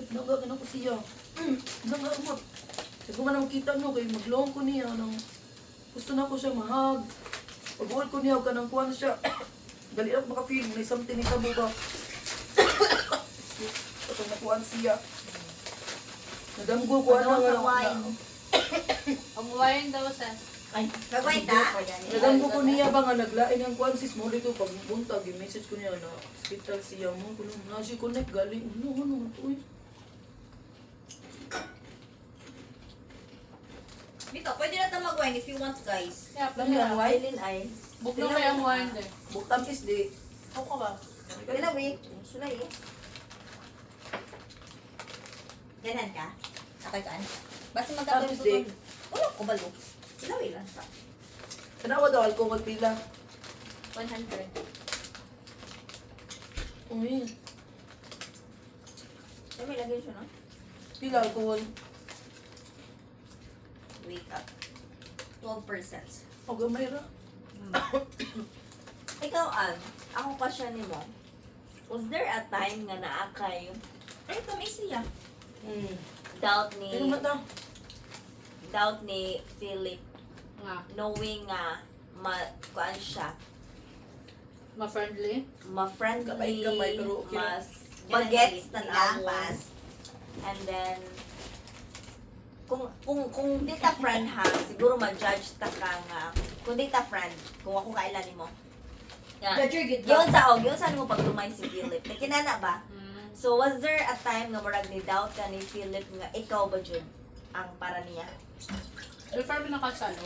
Nagdagan ako siya. Nangamot. Sabi man ang kita nyo, kay maglong ko niya. Gusto na ko siya mahag. Pag-uwal ko niya, kanang kuhan siya. Dali ako maka-feel, may something ni Kabo ba? Ito nakuhan siya. Nadamgo ko Ano sa nga. wine? Ang wine daw sa... Ay, nagwait ha? Nadamgo ko niya ba nga naglaing ang kuhan sis mo dito pag buntag. I-message ko niya na hospital siya mo. Kung nasi connect galing. Ano, ito eh. Dito, pwede na ito mag-wine if you want, guys. Kaya Lang yan, pala. wine? Ilin ay. Book na kaya ang wine din. Buktam is di. Ako ba? Ilawi. Sulay eh. Ganan ka? Nakagaan ka? Basta magkakaroon Tapos di. Ulo ko balo. Ilawi lang sa. Kanawa daw alcohol pila. 100. Uy, Ay, may lagay siya, no? pila alcohol. Wait up. 12%. O gamay ra. Ikaw, Ann, ako question ni mo. Was there a time nga naa kay Ay, ito may siya. doubt Pero ni mata. Philip Nga. knowing nga kuan siya, Ma-friendly? ma-friendly, Gamay-gamay, pero okay. mas Ganun bagets din, tanawon. ilapas. And then kung di ta friend ha, siguro ma-judge ta ka nga kung di ta friend, kung ako kailan nimo. Yeah. Judge your good Yun sa mo pagtumay si Philip. Nakinana ba? Mm. So, was there a time nga marag ni doubt ka ni Philip nga ikaw ba jud ang para niya? Before mi nakasalo.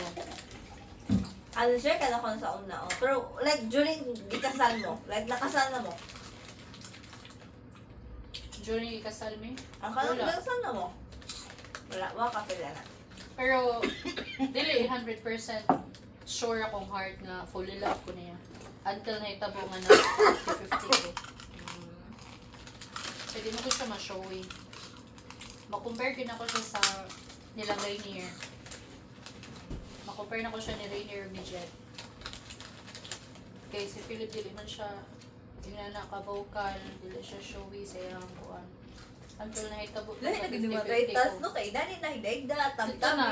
Ano share ka na kon sa una oh. Pero like during di kasal mo, like nakasal na mo. During ikasal mi. Ang kanang Wala. kasal na mo. Wala ka pila na. Pero, dili 100% sure akong heart nga fully love ko niya. Until nahitabo nga na 50-50 ko. Pwede mo ko siya ma-showy. Ma-compare din ako siya sa nilang Rainier. Ma-compare na ko siya ni Rainier ni Jet. Okay, si Philip dili man siya yung naka-vocal, dili siya showy sa iyang kuan. Until nahitabo ko Lahi sa na gini mga 50-50 kaitas, ko. no? Kay Dani na hidayda, Ito tam-tam. na,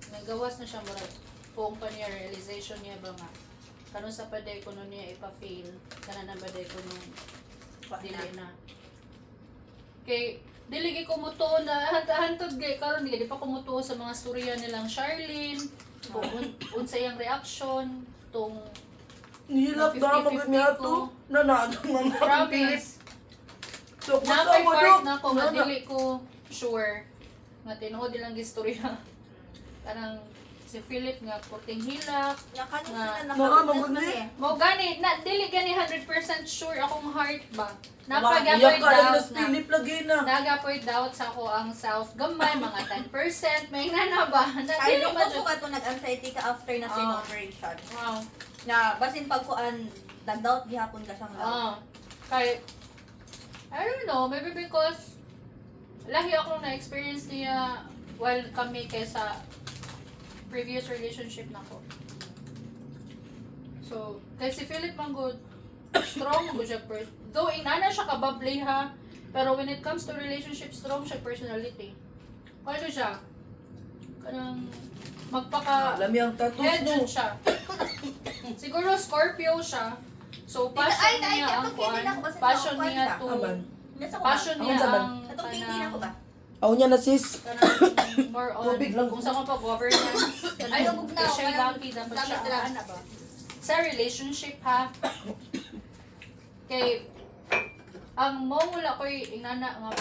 nagawas na siya murag buong pa niya, realization niya ba nga kanon sa paday ko nun niya ipa-fail kana na paday ko nung dili na kay dili gi ko mutuo na hantod gay karon di pa ko mutuo sa mga storya nilang Charlene kung unsa iyang reaction tong Nihilap na 50-50 mga niya ko. to. Nanadong mga promise So, na basta mo part dok. na ko nga dili ko sure nga tinuod ilang istorya parang si Philip nga puting hilak Yung kanyo Nga. sila Mga nakapagod maguni. na eh. mo gani na dili gani 100% sure akong heart ba Iyak napagapoy ka lang na doubt na Philip lagi na. nagapoy doubt sa ako ang self gamay mga 10% may na ba na Ay, dili di ba ko ka ito nag-anxiety ka after na sin operation. wow Na, basin pagkuan, nag-doubt gihapon ka siyang doubt. kay I don't know maybe because lahi ako na experience niya while kami kaysa previous relationship na ko. So, kay si Philip Manggod, strong mo siya though inana siya kababli ha, pero when it comes to relationship, strong siya personality. Ano siya? Kanang magpaka Alam yung tattoos head no. siya. Siguro Scorpio siya. So Ay, passion ay, niya ang atong kini na kuan. ko, basin Passion na ako, niya kuwan to. Aman. Nasa ko ba? Passion Ako niya sa ban. ang Atong kini na ko ba? Ako niya na sis. kanang more on Tubig lang. kung saan ka pa governance. Ay, hubog na ako. Siya Parang lucky dapat gamit siya na lang. ana ba? Sa relationship ha. Kay ang mo wala ko inana nga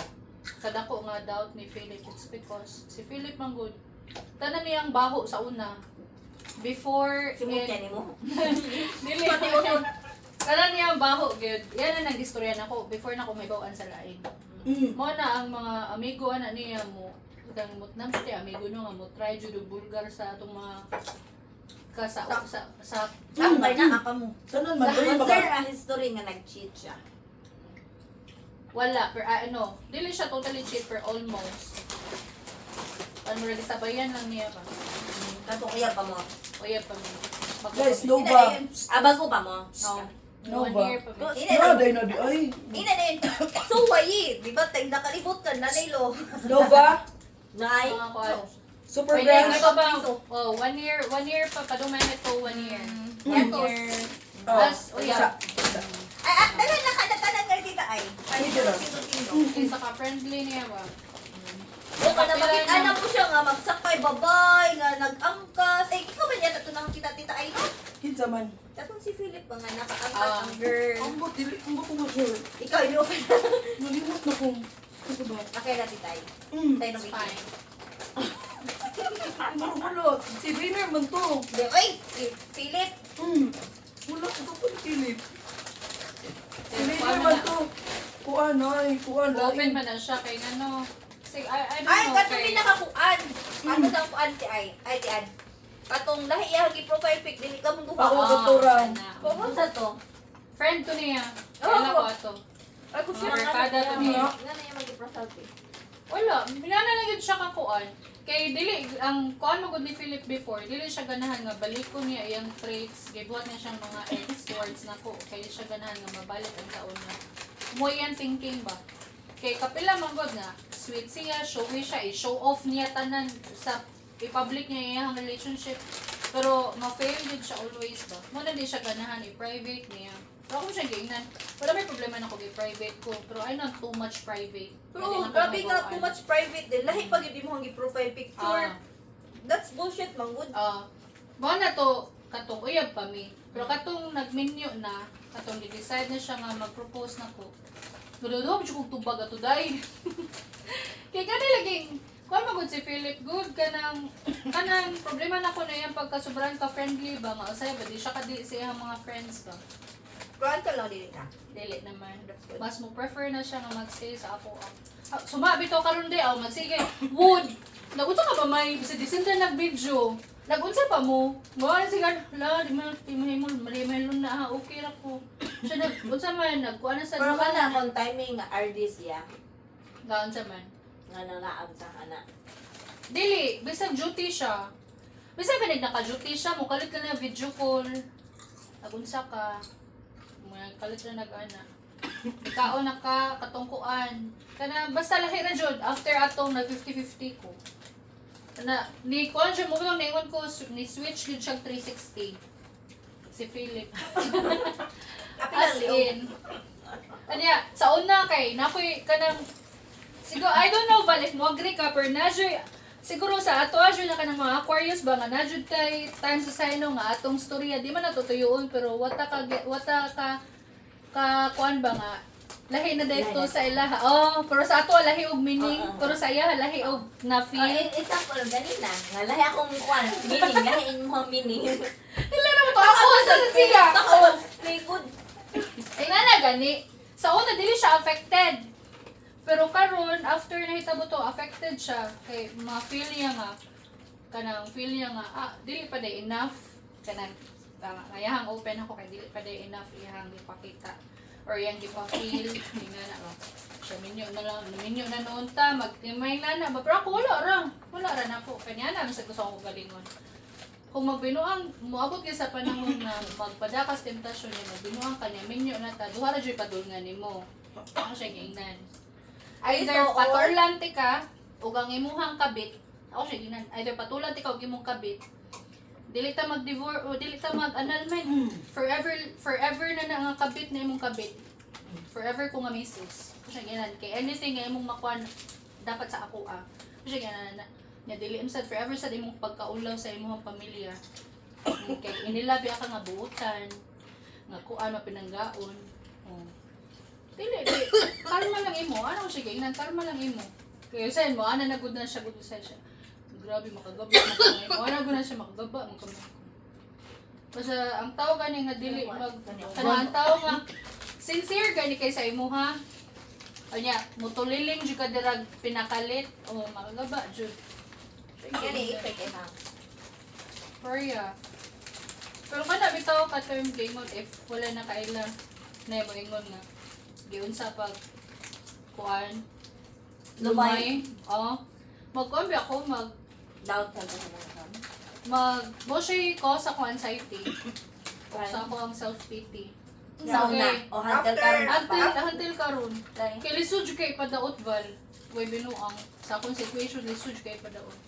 kadako nga doubt ni Philip it's because si Philip Manggod tanan niyang baho sa una before Sumukyan nimo. dili tanan niyang baho gyud yan ang nag-istorya nako before na ko may bawaan sa lain mo na ang mga amigo ana niya mo dang mutnam siya amigo nyo nga mo try jud og bulgar sa atong mga sa Tambay na ako mo. Tanan man. Ay, Was baka. there a history nga nag-cheat siya? wala pero ano dili siya totally cheap pero almost ano rin sabayan lang niya ba Katong iya pa mo. o yeah pa mo Guys, no ba? Bago pa mo. no No 1 ba? year pa. Go- Naday na di ay. Ina din. So why? Di ba tayo nakalimutan na nilo? Nova, Nay. Mga kuan. Super Pwede grand. ka ba? Oh, 1 year pa paduman ito 1 year. 1 Yatos. year. Oh, Plus, isa. yeah. Dala nakadatanan nga kita ay. Sige ra. Isa ka friendly niya ba? O ka na bakit anak ko siya nga magsakay babay nga nag-angkas. Eh ikaw ba yan ito nang kita-tita ay no? Kinsa man. Katong si Philip pa nga nakaangkas Ah. ang girl. Ambot dili, ambot ko sure. Ikaw hindi mo pa. Nalimot na ko. Ano ba? Okay na titay. Tayo It's nang fine. Wala, si Rainer man to. Di, oy, si Philip. Wala ko to pala Philip. Si Rainer man to. Kuan ay, kuan Open lain. man na siya kay ano. Sige, I don't Ay, know. katong pinakakuan. Ano daw kuan ti ay? Ay ti ad. Katong lahi iyang profile pic dili ka mong Oo, duha. katura. Pumunta to. Friend to niya. Oo, Kailan ako. ko ato. Ay, kung Mga siya barkada to niya. Nga na yung mag-profile pic. Wala, binanalagid siya ka kuan. Kay dili ang kuan mo gud ni Philip before, dili siya ganahan nga balikon niya iyang traits, gibuhat niya siyang mga ex towards nako. Kay siya ganahan nga mabalik ang taon na. Mo yan thinking ba? Kay kapila man gud nga sweet siya, showy siya, i-show off niya tanan sa i-public niya iyang relationship. Pero ma-fail gud siya always ba? Mo na di siya ganahan i-private niya. Pero ako siya gingnan. Wala may problema na ko i-private ko, pero I not too much private. Pero Hindi na ko grabe nga magawa. too much private din. Lahi pag yun mo ang profile picture. Ah. That's bullshit, manggod. Mga na to, katong uyab pa mi. Pero katong nag-menu na, katong di-decide na siya nga mag-propose na ko. Dudo, medyo kong tubag ato dahil. Kaya ka laging, kung magod si Philip, good kanang problema na ko na yan pagkasubran ka friendly ba nga. Usay ba, di siya kadili sa iyang mga friends ba. Kuan ka lang dili ka. Dili naman. Mas mo prefer na siya nga magstay sa ako. Sumabi to karon di, magsige. Wood! Nagunsa ka ba may bisa disinta nag-video? Nagunsa pa mo? Mga sigan, la, di mo malimahilon na ha, okay ra ko. Siya nagunsa man, nagkuha na sa Pero ka na kung timing nga RDs ya. Gaon sa man. Nga nalaab sa anak. Dili, bisag duty siya. Bisag ganit naka-duty siya, mukalit ka na video call. Nagunsa ka. Kalit na nag-ana. Ikaw na ka, katungkuan. Kana, basta lahi na jud after atong na 50-50 ko. Na, ni kuan siya mo lang naingon ko, ni switch yun siya 360. Si Philip. As in. Kanya, sa una kay, nakoy kanang, siguro, I don't know, Val, if mo agree ka, pero nadyo, siguro sa ato, adyo na ka ng mga Aquarius ba, nga nadyo tay, time sa sino nga, atong storya, di man natutuyoon, pero wata ka kuan ba nga, lahi na dito sa ilaha. Oh, pero sa ato lahi og meaning, pero sa iya lahi og na feel. Example, ganina. Nga lahi akong kuan. Meaning, lahi mo meaning. Dili na mo to ako sa siya. Ako, may good. Ay nga na gani. Sa una dili siya affected. Pero karon after nahitabo to affected siya kay ma-feel niya nga kanang feel niya nga dili pa day enough kanang ngayahang open ako kay dili pa day enough iyang ipakita or yang gipa-feel nga na siya minyo na lang minyo na noon ta magtimay na ba pero ako wala ra nako kanya na sa gusto ko galingon kung magbinuang moabot gyud sa panahon na magpadakas temptasyon niya magbinuang kanya minyo na ta duha ra jud padulngan nimo ako siya giingnan either So, or- patulante ka o ang imuhang kabit ako siya giingnan either patulante ka o imong kabit dili ta mag-divorce o dili ta mag-annulment. Forever na nga kabit na imong kabit. Forever ko nga misis. Kasi ganan kay anything nga imong makuan dapat sa ako Kasi ganan na dili sad forever sa imong pagkaulaw sa imong pamilya. Kay inilabi ka nga buutan nga kuan mapinanggaon. Oh. Dili karma lang imo. Ano siya ganan karma lang imo. Kaya sayin mo ana na gud na siya siya. Grabe, makagaba mo kamay. Wala ko na siya makagaba mo kamay. Basta, ang tao gani nga dili mag... Ang tao nga, sincere gani kay sa imo ha. Kanya, mutuliling jud ka dirag pinakalit. O, makagaba jud. Gani, ipay kay ma'am. Korea. Pero kada bitaw ka term gingon if wala na kaila na mo ingon nga. Giunsa pag kuan. Lumay. Oh. Magkuan ba ako Doubt ka ba mo siya ko sa kung anxiety. Sa ako ang self-pity. Sauna. Okay. O hantel After- karon. Until karon. Dahil. Kay lisod jud kay padaot val. Way binuang sa akong situation lisod jud kay padaot.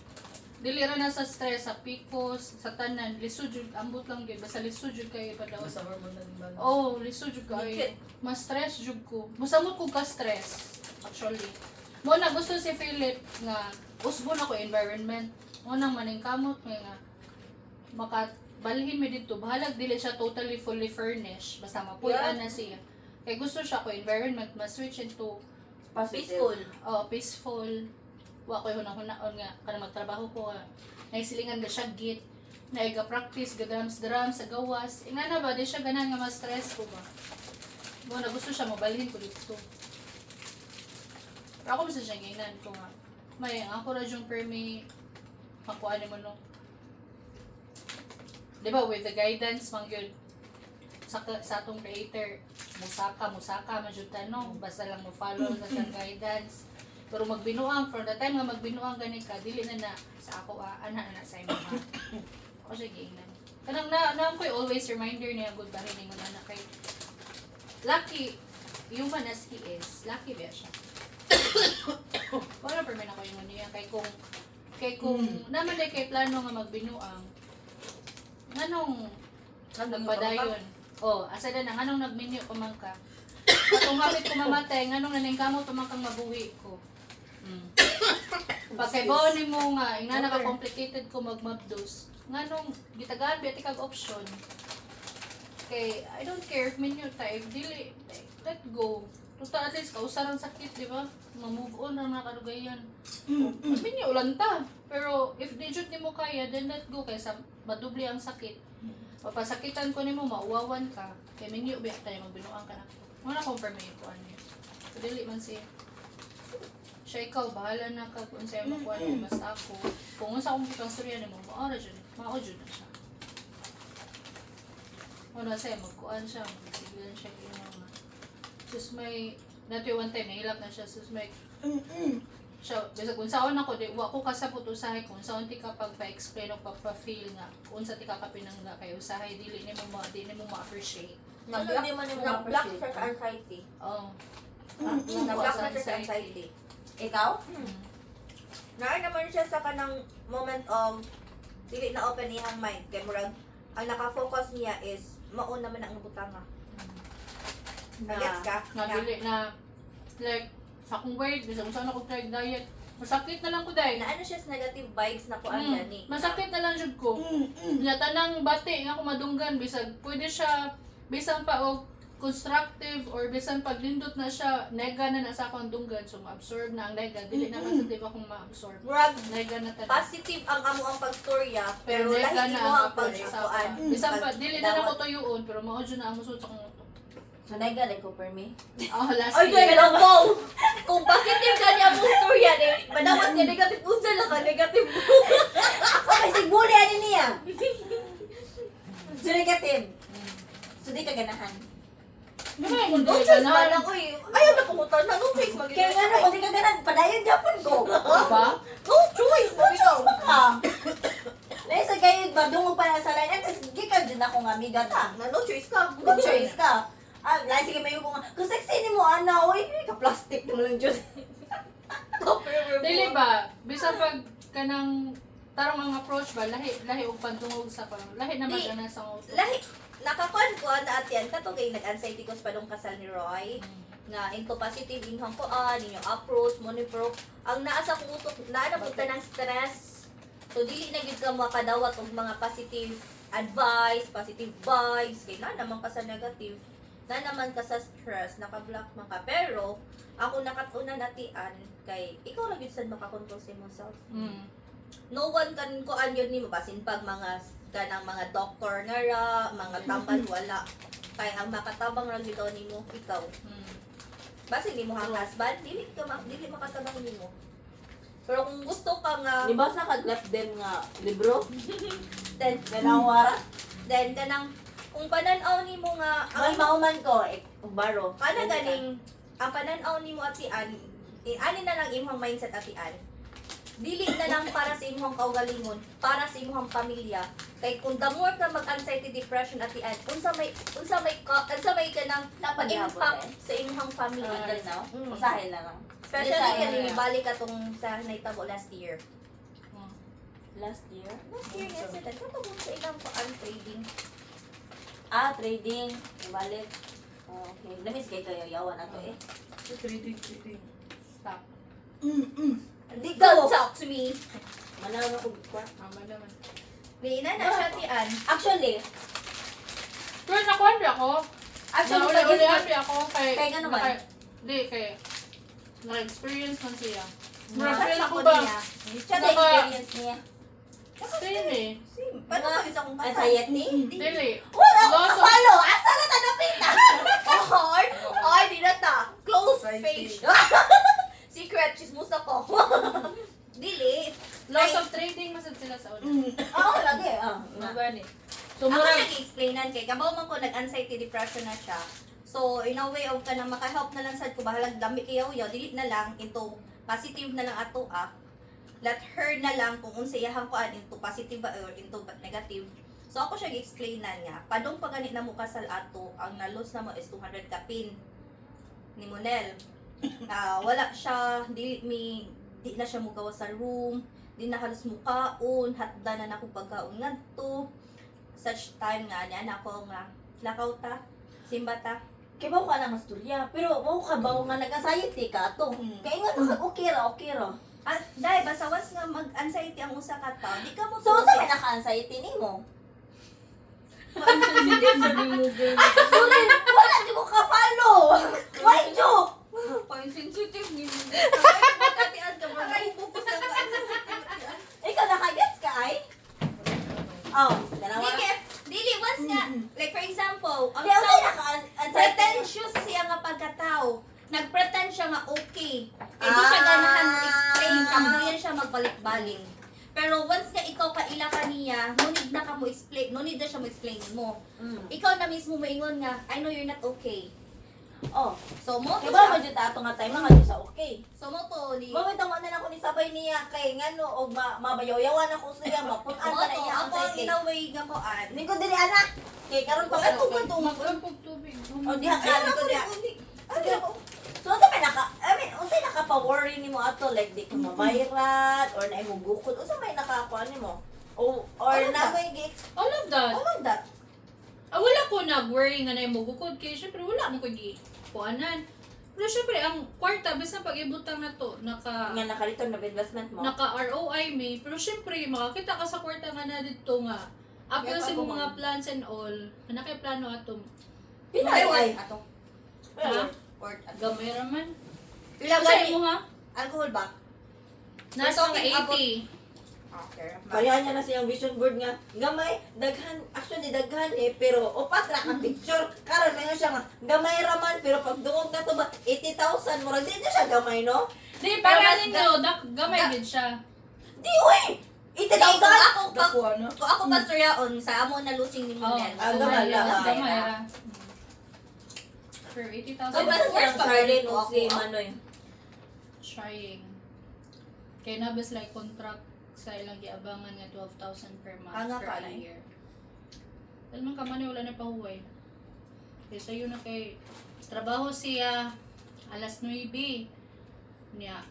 Dili ra na sa stress, sa PCOS, sa tanan, lisod jud ambot lang gyud basta lisod jud kay padaot. Basta hormone na imbalance. Oh, lisod jud kay. Legit. Mas stress jud ko. Musamot ko ka stress actually. Mo na gusto si Philip nga usbon ako environment. Mo nang maning kamot nga makabalhin mi dito. Bahalag dili siya totally fully furnished. Basta mapuy-an na siya. Kay gusto siya ko environment ma-switch into Peaceful. peaceful. Wa ko hunang-hunaon nga kanang magtrabaho ko nga naisilingan ga siya git. Naiga practice ga drums sa gawas. Ingana ba di siya ganan nga ma-stress ko ba. Mo na gusto siya mabalhin ko dito. Pero ako bisa siya ginan ko nga. May ako ra yung permi makuha ni mo no. Di ba with the guidance mang yun sa atong creator musaka majuta no basta lang mo follow sa siyang guidance pero magbinuang from the time nga magbinuang gani ka dili na sa ako ana sa imo ha ako siya giingnan kanang na ko'y always reminder niya good ba rin ingon anak kay lucky yung manas he is lucky ba siya wala per man ako yung niya kay kung naman day kay plano nga magbinuang nganong nagpadayon. Oh, asa na nang anong nagminyo pa man ka. Katong hapit ko mamatay, nganong naningkamot pa man kang mabuhi ko. Pagkaibaw ni mo nga, ingana ka complicated ko magmabdos. Nganong gitagaan biya kag option. Kay I don't care if minyo ta if dili let go. Tuta at least kausarang sakit, di ba? Ma-move on ang mga kalugayan. Minyo ulan ta. Pero if di jud nimo kaya, then let go kaysa madubli ang sakit. Papasakitan ko nimo mauwawan ka kay minyo biya tayo magbinuang ka na. Wala confirm ko ano. So, dili man siya. Siya ikaw bahala na ka kung sa'yo makuha mo basta ako. Kung unsa akong kitang storya nimo, maora jud. Mao jud na siya. Wala siya magkuan siya, magsigilan siya kay mama. Sus may nato one time nahilap na siya sus may siya, bisa kung saan ako, di, wa ko kasabot usahay kung saan ti ka pagpa-explain o pagpa-feel nga, kung sa ti ka kapinangga kayo usahay, dili ni mo ma-appreciate. Nag-block Hindi man nimo nag-block ma-appreciate. siya sa anxiety. Oh. Nag-block na siya sa anxiety. Ikaw? Naay naman siya sa kanang moment of dili na open iyang mind. Kay murag ang naka-focus niya is mao naman ang butanga. Gets ka? Na dili na, like, sa akong weight, bisa kung saan ako try diet, masakit na lang ko dahil. Na ano siya sa negative vibes na kuan gani. Masakit na lang jud ko. Nya tanang bati nga ako madunggan bisag pwede siya bisan pa og constructive or bisan pag nindot na siya nega na sa akong dunggan so ma-absorb na ang nega dili na positive akong ma-absorb. Murag Nega na tanan. positive ang amo ang pagstorya pero nega lahi na mo ang approach sa pagkuan. ako. Bisan pa dili na nako tuyuon pero mao jud na ang musud sa akong utok. So, nag-alay ko for me. Oh, last Ay, year. kaya mo! Kung positive ka niya mong storya, madawat niya negative. Unsa lang ka, negative. Ako may sigbuli ani niya. So, negative. So, di ka ganahan. Ano No choice ba lang, uy. Ayaw na pumunta na, no choice. Kaya nga no, kung di ka ganahan, padayon Japan ko. ba? No choice, mabitaw. Ka. Dahil sa kayo, badungog pa na sa line, at gikan din ako nga amiga ta. Na no choice ka. Good choice ka. Ah, lahat sige mayo ko nga. Kung sexy ni mo, ana, uy, ka-plastic mo lang Diyos. Dili ba? Bisa pag kanang tarong ang approach ba lahi og pantungog sa parang lahi naman Di. ana sa utok. Lahi, nakakuan ko na atiyan. Katugay nag-anxiety ko sa padong kasal ni Roy. Nga into positive inhang kuan, inyong approach, monitor. Ang naa sa kong utok, naa na punta ng stress. So, dili na gid ka makadawat og mga positive advice, positive vibes. Kaya na naman ka sa negative. Na naman ka sa stress, naka-block man ka. Pero, ako nakatunan atian kay ikaw ra gyud sad makakontrol sa imong self. No one kan kuan yun nimo basin pag mga kanang mga doktor nga ra, mga tambal wala. Kay ang makatabang ra gyud nimo ikaw. Basin nimo ang husband, dili makatabang nimo. Pero kung gusto ka nga Di ba sa kag-left din nga libro? then Ganawara? kanang kung pananaw nimo nga May mauman ko, baro. kana ganing ang pananaw nimo atian, ani na lang imong mindset atian. Dili na lang para sa imong kaugalingon, para sa imong pamilya. Kay kung the more ka mag-anxiety depression at the end, unsa may kanang Dapat gihapon, impact eh. sa imong family. Legal na. Mm. Usahin lang. Especially Design kaya na. nibalik atong sa naitabo last year. Last year? Last year nga sila. Katong sa ilang trading. Trading. Ibalik. Okay. Lamis kay kayo yawan ato eh. Trading. Stop. Hindi Don't ko. talk to me. Manalo ko kwa. Tama naman. May ina na siya tiyan. Actually, Pero nakuha ako. actually Nauli-ulihan ako kay... Kay gano man? Hindi, kay... Na-experience man siya. Mura Feel sa ko ko ba? niya. Siya na experience niya. Same eh. Paano ka isa kong kasal? Anxiety? Dili. Wala ko Loss of- follow. Asa na ta napita? Ay, di na ta. Close Anxiety. page. Secret, chismus ako. Dili. Loss of trading masad sila sa una. Oo, lagi. Magani. So, Ako murag... nag-explainan kay kabaw man ko nag-anxiety depression na siya. So in a way of kanang maka-help na lang sad ko bahalag dami kayo yo delete na lang into positive na lang ato let her na lang kung unsa iyahang kuan into positive ba or into negative. So ako siya gi-explainan nga padong pagani na mo kasal ato ang na-lose na mo is 200 ka pin ni Monel. Wala siya di na siya mugawa sa room, di na halos mukaon, hatda na nako pagkaon ngadto. Such time nga niya na ako nga lakaw ta, simba ta. Kaya ba ka lang istorya? Pero mo ka ba nga nag-anxiety ka to? Kaya nga naka okay ra. Dahil basta once nga mag-anxiety ang usa ka tao, di ka mo So, sa may naka-anxiety nimo? Sorry, wala di ko ka-follow. Why joke? Pang sensitive ni mo. Katian ka mo. Focus ka sensitive. Ikaw naka-gets ka ay? Oh, dalawa. Dili once nga like for example, ang Kaya tao usay naka-anxiety. pretentious siya nga pagkatao. Nagpretend siya nga okay. Kaya di siya ganahan explain, kambuyan siya magbalik-balik. Pero once nga ikaw kaila ka niya, no need na ka mo explain, no need na siya mo explain mo. Ikaw na mismo maingon nga, I know you're not okay. Oh, So mo to kaya ba siya. mo dito ato nga tayo mga sa okay. So mo to ni Mamay tama na ako ni sabay niya kay ngano og mabayaw-yawan ako siya mapunan Mo pa na to iya ang ako ang anxiety. inaway nga ko an. Ning ko dili anak. Kay karon pa Wala ko ko to. Mag-umpog tubig. Oh, diha ka Ano ko ko diha. diha? So unsa may unsay naka-worry nimo ato like di ka mabayrat or na imong gukod unsa may nakakuan nimo? Or Ano na ba? mo gi All of that. All of that. Wala ko nag-worry nga na yung mugukod kay syempre wala mo ko kuanan. Pero syempre ang kwarta basta pag ibutang na to nga naka-return of investment mo? naka ROI may pero syempre makakita ka sa kwarta nga na dito nga after Kaya sa pa mga kumain. plans and all na kay plano ato Pila Ay, ay? ato. ha Or ato. gamay raman Ilang kasi gani? mo ha Alcohol ba? nasa talking mga about- 80 Okay. Kaya niya na siyang vision board nga gamay daghan actually daghan pero upat ra ka picture karon may siya nga gamay raman pero pag dungog na to ba 80,000 murag di na siya gamay no? di Pero para mas ninyo gamay gid siya Di uy! Kung 80,000! kung ako pastor yaon sa amo na losing ni oh Monel. gamay lang. gamay ra for 80,000 So, basta First sa Charlene o ako, si ako. Manoy. trying kay nabas like contract sa ilang giabangan nga 12,000 per month Nga for pala a eh. year. Dahil man kamani wala na pahuway. Kaya sa'yo na kay trabaho siya alas 9 niya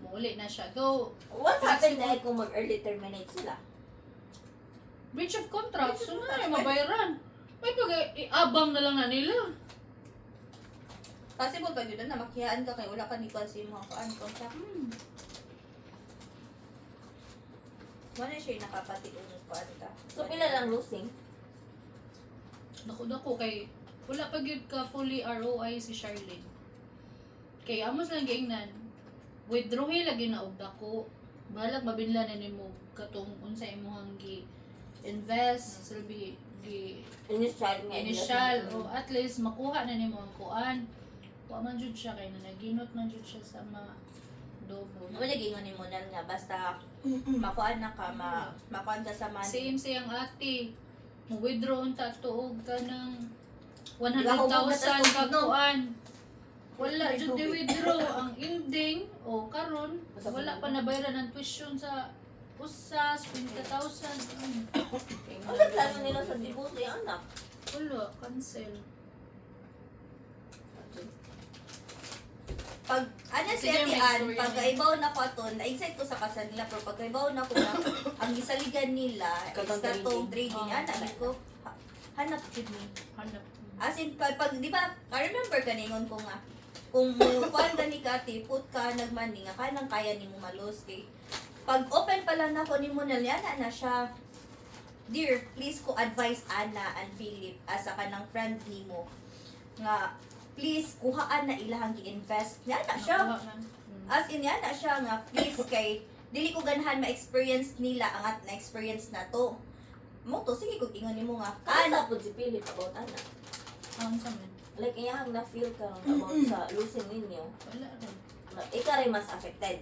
muuli na siya. Though What happened na kung mag-early terminate sila? breach of contract, so na mabayaran. May pag-iabang na lang na nila. Possible pa yun na makiyaan ka kay wala ka ni kasi mga contract. Wala siya yung nakapatiun kuan ka. So, pila lang losing? Dako kay wala pa gyud ka fully ROI si Charlene. Kay amos lang giingnan. Withdraw lagi na og dako. Balag mabinla na nimo katong unsa imong gi-invest, silbi Initial nga. initial o at least makuha na nimo ang kuan. Wa man jud siya kay naginot man jud siya sa dobo. Wala gingon ni Monel nga basta makuan na ka makuan ka sa money. Same siyang ate. Mo withdraw unta tuog ka ng Wala ko 100,000 bugat ka no? kuan. Wala jud di withdraw ang ending o karon wala pa nabayaran ang tuition sa usas, 20,000. Ano plano nila sa divorce yung anak? Wala, cancel. Pag, ano si Sige, Ate may Ann, story pag na. kaibaw na ko ato, na-excite ko sa kasal nila, pero pag kaibaw na ko na, ang gisaligan nila, is Katong katong trading. trading. Oh. Ana, ko, hanap yun ni. Hanap. As in, pag di ba, I-remember kaningon ko nga, kung kuhan ka ni Kati, put ka, nagmani nga, kanang kaya ni mo malos, kay pag open pa lang na ko ni mo na na siya, dear, please ko advise Ana and Philip asa ka ng friend ni mo, nga, please, kuhaan na ilahang i-invest. Yan na siya. Nakuha man. As in, yan na siya nga, please, kay, dili ko ganahan ma-experience nila ang at na-experience na to. Mo to, sige kung ingon ni mo nga, Ano po si Philip about anak? Ang sa man. Like, iyang na-feel ka about sa losing ninyo. Wala rin. Ikaw rin mas affected.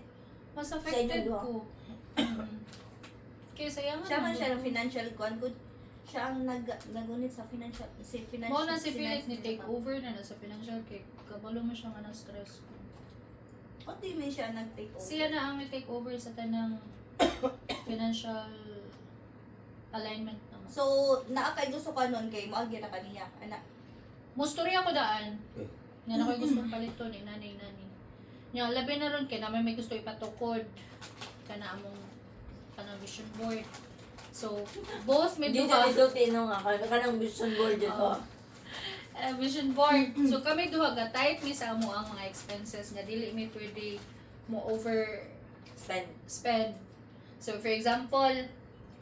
Mas Sa affected inyo, ko. Kaya sayang siya man siya ng financial kwan good. Siya ang nagunit sa financial Mo na si Philip finance ni take nila. over na sa financial cake. Kabalo mo siya nga ng stress ko. O di man siya nag-take over. Siya na ang ni-take over sa tanang financial alignment naman. So, naakay gusto ka nun kay Maagi na kaniya. Anak. Mustori ako daan. Nga na ko'y gustong palito ni nanay. Nga, labi na ron kaya namin may gusto ipatukod. Kana among kanang vision board. So, both may Hindi duha. ka isulti no nga, kanang vision board dito. Oo. Vision board. So, kami duha ga tight mi sa amo ang mga expenses nga dili mi pwede mo over Spend. So, for example,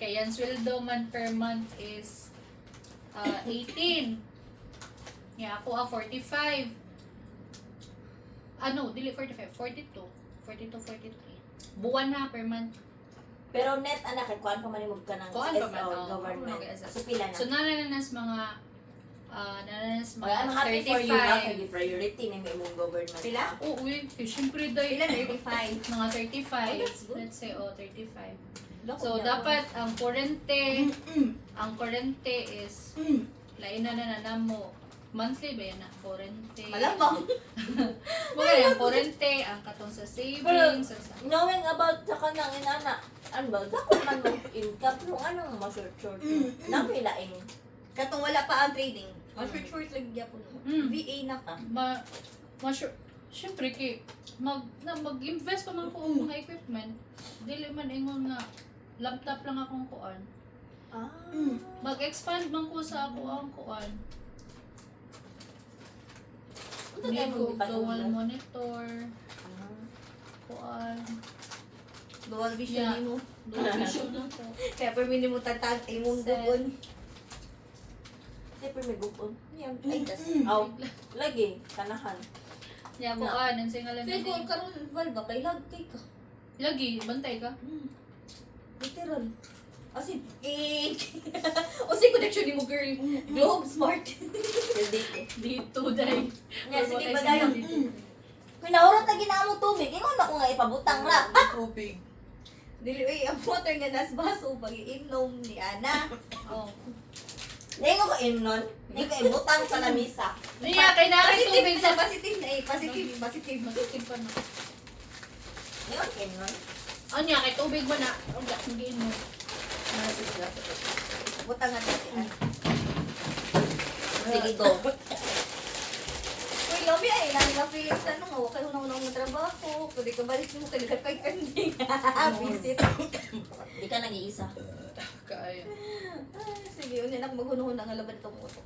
kay ang sweldo man per month is 18. Yeah, ako 45. Ano, dili 45, 42. 43. Buwan na per month. Pero net anak, kay kuan pa man imong ka ng Kuan pa man, SO, oo. government. Okay, SS. So pila na. So, nananas mga Oy, I'm happy for you ha, kay 35. priority ni imong government. Pila? Oo, syempre dahil Pila 35. mga 35. Oh, that's good. Let's say, 35. Loko So, na dapat ang kurente is, lain na mo, monthly ba yan na? Kurente. Malabang. Mga yan, kurente, ang katong sa savings, sa Knowing about sa kanang inana, ano ba, dapat man mo income, yung anong ma-short-short. Nami laing. Katong wala pa ang trading. Short lang gyapon mo. Mm. VA na ka. Siyempre, mag-invest pa man ko ang mga equipment. Dili man ingon nga, laptop lang akong kuan. Ah. Mag-expand man ko sa ako ang kuan. Ano tayo May mo dual monitor, kuan. Dual vision Yeah. mo. Dual vision lang ko. Kaya per minute mo tatag imong Set. dugon. Siyempre may gupon. Ay, tas. Aw, lagi, kanahan. Yeah, kuan, ang singalan Feel ko karon valve kay lag kay ka. Lagi, bantay ka. Literal. As in, o si connection ni mo girl. Globe smart. Hindi ko. Dito, dahil. Nya, sige pa dayon. Kung nahurot na ginamong tubig, ingon ako nga ipabutang ra. Tubig. Dili ang water nga nas baso pag iinom ni Ana. Oh. Hindi ko imnon. Hindi ko ibutang sa lamisa. Niya, kay nakay tubig sa Positive na positive. Masitin pa na. Hindi ko imnon. Anya, kay tubig mo na. Hindi mo. Butang nga natin. Sige, go. Uy, lami ay nang nga feelings ano nga wakay unang ng trabaho. Pwede ka balik mo kay kay kanding. Visit. Hindi ka nag-iisa. Kaya. Sige, unin ako maghunuhon nga laban itong utok.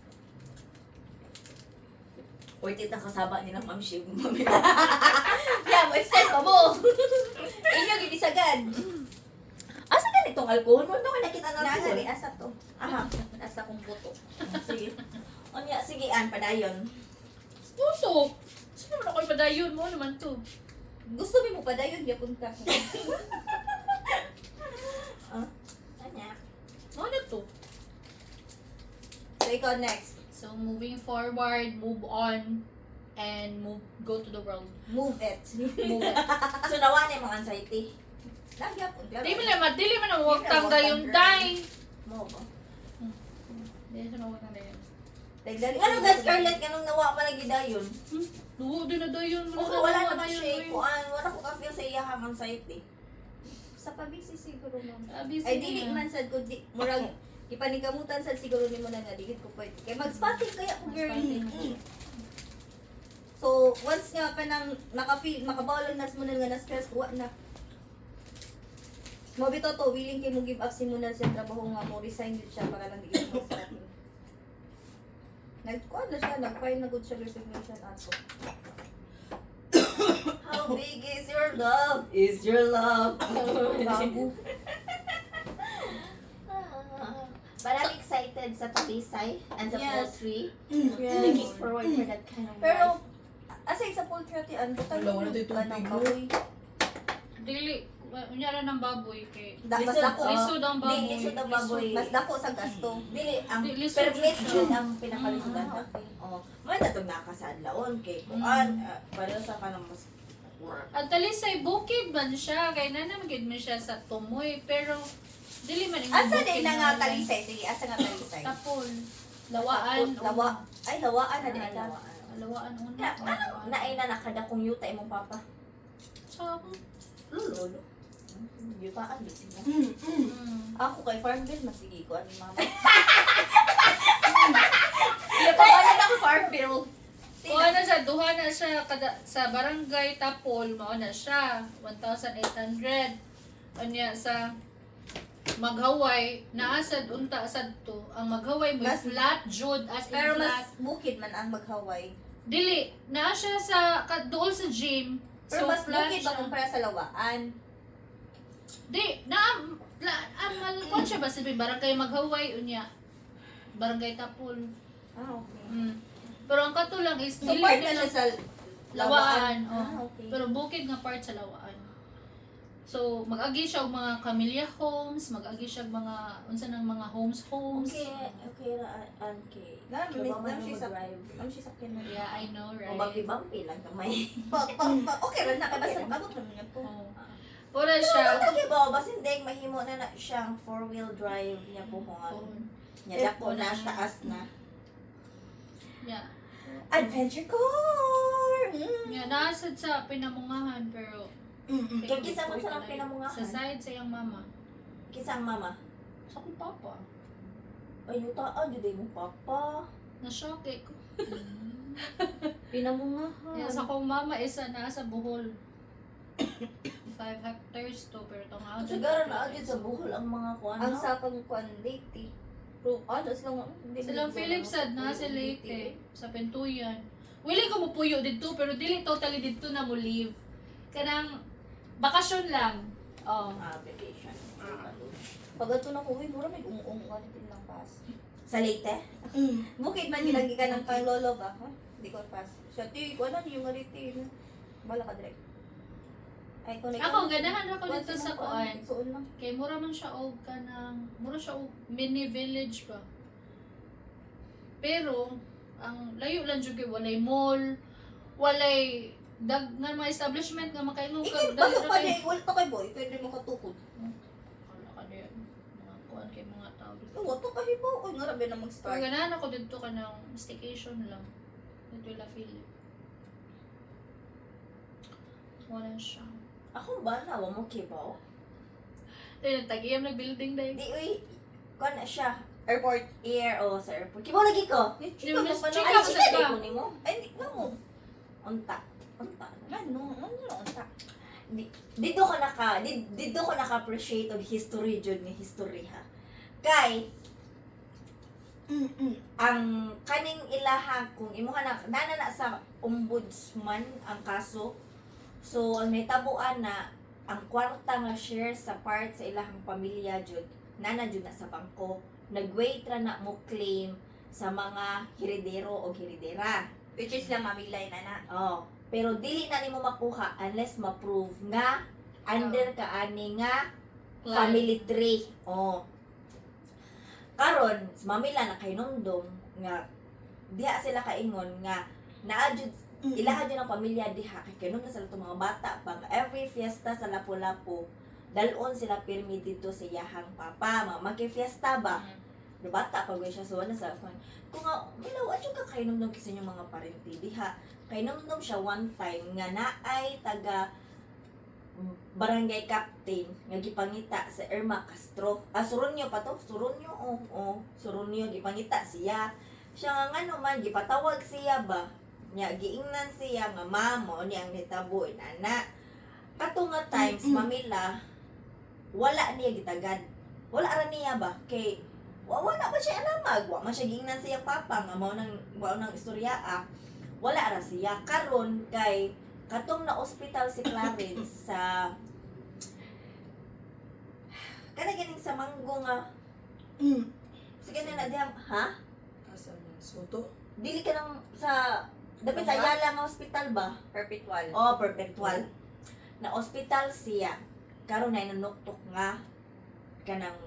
Worth it ang kasaba ni ng Ma'am Shiv. Yeah, mo send pa mo. Inyo gibisagan. Asa ka nitong alcohol? Mo ko nakita ng Nana alcohol. ni asa to. Aha. Asa kong buto. Sige. Onya, sige, an, padayon. Puso! Sino naman ako ipadayon mo naman to? Gusto mo pa dayon gyapon ka. Anya. Ano to? So ikaw next. So, moving forward, move on, and go to the world. Move it. Move it. So, nawa na yung mga anxiety. Nagyapon. Dili mo na huwag kang gayon, day! Mo ba? Dili mo na huwag kang gayon. Ano ka, Scarlett? Ganong nawa pa lagi dayon? Dugo din na dayon. Okay, wala naman siya. Kuan, wala ko ka-feel sa iyahang anxiety. Sa pabisi siguro ma'am. Busy Ay dili na. man sad ko di murag ipanigamutan sad siguro nimo na nga dili ko pwede. Kay mag-spotting kaya ko girl. Mag-spotting. So once nga pa nang naka-feel makabawal na mo nga na stress wa na. Mo bito to willing kay mo give up si muna sa trabaho nga mo resign gid siya para lang di mo spotting. Nagkuan na siya, nag-file na good siya resignation ato. How big is your love? Is your love? Bago. But I'm excited sa Talisay and sa Yes. poultry. Yes. Looking forward for that kind of Pero life. asay sa poultry ati ang butang Wala, wala tayo tubig, ng no? baboy. Dili, unyara ng baboy kay. Mas Lisod, dako. Lisod ang baboy. Di, lisod ang baboy. Mas dako sa gasto. Dili, ang Di, lisod permit siya. yun ang pinakalisudan na. Oh, may natong nakasadlaon kay kuan para sa kanang mas work. At Talisay, bukid man siya. Kaya nanamagid mo siya sa tumoy. Pero, dili man yung Asa bukid din na nga na- talisay? Sige, asa nga talisay? Tapol. Lawaan. Lawa. Ay, lawaan na din. Lawaan una. Na, ano, naay na nakadakong yuta imong papa. So, Lolo. Yutaan di sila. Ako kay Farmville, masigi ko ani mama. Iya pa ba na ako Farmville? kuha na siya, duha na siya sa barangay Tapol, mao na siya, 1,800. Anya sa Maghaway, naasad unta sad to. Ang Maghaway mo Mas- flat jud as in Pero flat. mas bukid man ang maghaway. Dili, naa siya sa dool sa gym. Pero So mas flat bukid ba siya. kumpara sa lawaan? Di, ang malkuan siya ba sa barangay Maghaway unya. Barangay Tapol. Ah, okay. Mm. Pero ang kato lang is So part na siya sa Lawaan. Ah, Oh. okay. Pero bukid nga part sa Lawaan. So, mag-agi siya og mga camellia homes, mag-agi siya og mga unsa nang mga homes. Okay, raan kay. Nam siya sa drive. nam siya sa kinan. Yeah, I know, O right? bampi-bampi lang kamay. Okay ra na kay basta abot man niya to. Oh. Wala siya. Okay ba, basta hindi mahimo na na siyang 4-wheel drive niya po kung ano. Oh. Niya dako na, taas na. Yeah. Adventure car! Yeah, naasad sa pinamungahan pero Kaya kisa man sa lang pinamungahan. sa side sa iyang mama. Kisang mama. Sa akong papa. Ay, yutaan, yun mo papa. Na-shock eh ko. Pinamungahan. Yeah, sa akong mama isa nasa Bohol. 5 hectares to pero itong out. Sigara na agad sa buhol ang mga kuan. Ang sa kang kwan Leyte. Pero ano silang Silang Philip sad na si Leyte sa Pentuyan. Willing ko mo puyo dito pero dili totally dito na mo leave. Kanang bakasyon lang. Oh. Vacation. Pag ato na ko, uy, mura may umuong ka din lang pass. Sa Leyte? Bukid man gilagi ka ng pang lolo ba? Ha? Hindi ko pass. Siya, ti, ko na yung ngalitin. Bala ka direct. Ay, kung Ako ganahan ako dito sa kuan. Suon lang. Kay mura man siya og kanang mura siya og mini village ba. Pero ang layo lang jud kay walay mall, walay daghan mga establishment nga makaingon ka Ikin, dali pasok ra pa kay. niya, wala pa kay boy, pwede mo katukod. Wala ka diyan. Mga kuan kay mga tao dito. Oo, to kahibo. Uy, nga rabi na Pero mag-start. ganahan ako dito kanang staycation lang. Dito la Philip. Wala siya. Ako ba na, mo kibaw? Ayun, tagiyam na building dahil. Di, uy, kuan na siya. Airport, air, o sa airport. Kibaw lagi ko. Chika mo pa Chika na. Ay, mo sila sa di ka. ko ni mo. Ay, hindi na mo. Unta. Unta. Ano na unta. Dito ko naka-appreciate og history jud ni history ha. Kay ang kaning ilaha kung imo na sa ombudsman ang kaso. So ang nahitabuan na ang kwarta nga share sa part sa ilahang pamilya jud nana jud na sa bangko. Nagwait ra na mo claim sa mga heredero o heredera. Which is lang mamilay na na. Oh, pero dili na nimo makuha unless ma-prove nga under ka ani nga family tree. Oh. Karon, mamila na kay Nongdong nga diha sila kaingon nga naa jud ilaha jud ang pamilya diha kay kinom na sila itong mga bata pang every fiesta sa Lapu-Lapu dalon sila pirmi dito sa iyahang papa magki-fiesta ba no bata pag siya so na sa kung nga milaw adyo ka kay Nongdong kisa inyong mga parenti diha kay Nongdong siya one time nga naay taga barangay captain nga gipangita sa Irma Castro. Suronyo pa to, Suronyo. Suronyo gipangita siya. Siya nga ngano man gipatawag siya ba. Nya giingnan siya nga mamo ni ang nitabo inana. Kato nga times mamila wala niya gitagad. Wala ra niya ba kay wala ba siya alamag, wa man siya giingnan siya papa nga mao nang istorya. Wala ra siya karon kay katong na ospital si Clarence sa ganing sa Manggo nga sige na dihang ha Asa man soto? dili ka nang sa dapat sa Ayala nga ospital ba Perpetual. perpetual na ospital siya karon na nanuktok nga kanang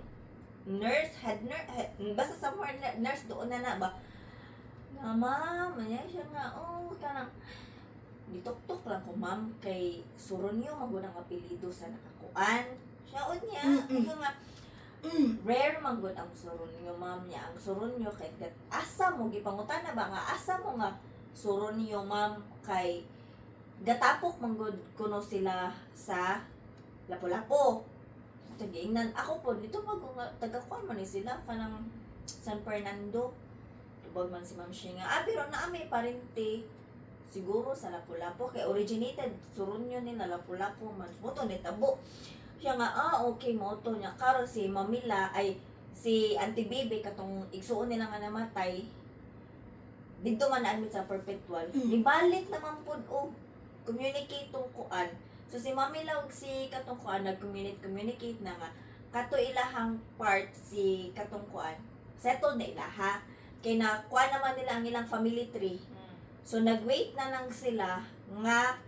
nurse basta somewhere nurse doon na ba nga ma'am anya siya nga kanang gituktok lang ko ma'am kay Suronyo magunang apelido sa nakakuan siya niya nga rare man gud ang Suronyo ma'am niya ang Suronyo kay asa mo gipangutan na ba nga asa mo nga Suronyo ma'am kay gatapok man gud kuno sila sa Lapu-Lapu tagaingnan ako po dito nga taga-kuan man ni sila kanang San Fernando tubag man si ma'am siya nga pero na may parente siguro sa Lapu-Lapu kay originated Suronyo nila Lapu-Lapu man moto ni tabo siya nga okay moto niya karon si Mamila ay si Auntie Baby katong igsuon nila nga namatay dito man na-admit sa Perpetual nibalik naman pud communicate tong kuan so si Mamila ug si katong kuan nag-communicate na nga kato ilahang part si katong kuan settled na ilaha kay na kuan naman nila ang ilang family tree. So, nag-wait na lang sila nga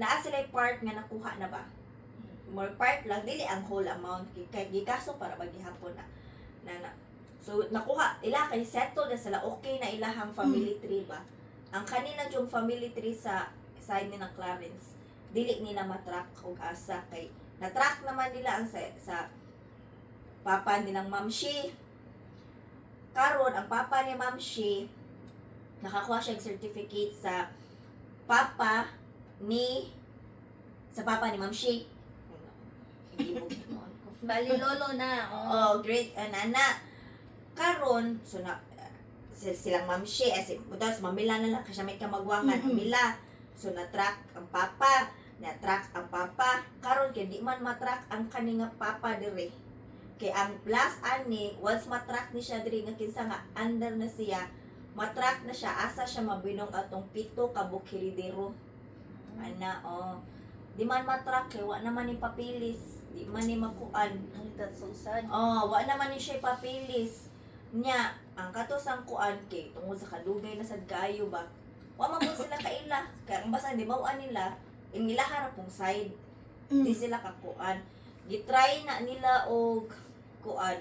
naa sila part nga nakuha na ba? More part lang, dili ang whole amount. Kaya gikaso para maghihapon na. So, nakuha, ila kay settle na sila, okay na ilahang family tree ba? Ang kanila yung family tree sa side ni ng Clarence, dili nila matrack og asa kay na-track naman nila ang sa papa nilang Ma'am Shi. Karon ang papa ni Ma'am Shi nakakuha siya certificate sa papa ni Ma'am Shi. Bali lolo na. Great nana. Karon so na silang Ma'am Shi butas Mamila na lang kasi may kamagwangan Mamila. So na-track ang papa, karon kay di man matrack ang kaninga papa dire. Kay ang plus ani once matrack ni siya dire nga kinsa nga under na siya matrack na siya asa siya mabinong atong pito ka bukhiridero ana di man matrack kay wa naman ni papilis di man ni makuan That's so sad. wa naman ni siya papilis nya ang katos ang kuan kay tungod sa kadugay na sad kaayo ba wa man pud sila kaila kay ang basta di mao nila imila harap pong side di sila kakuan gitry na nila og kuan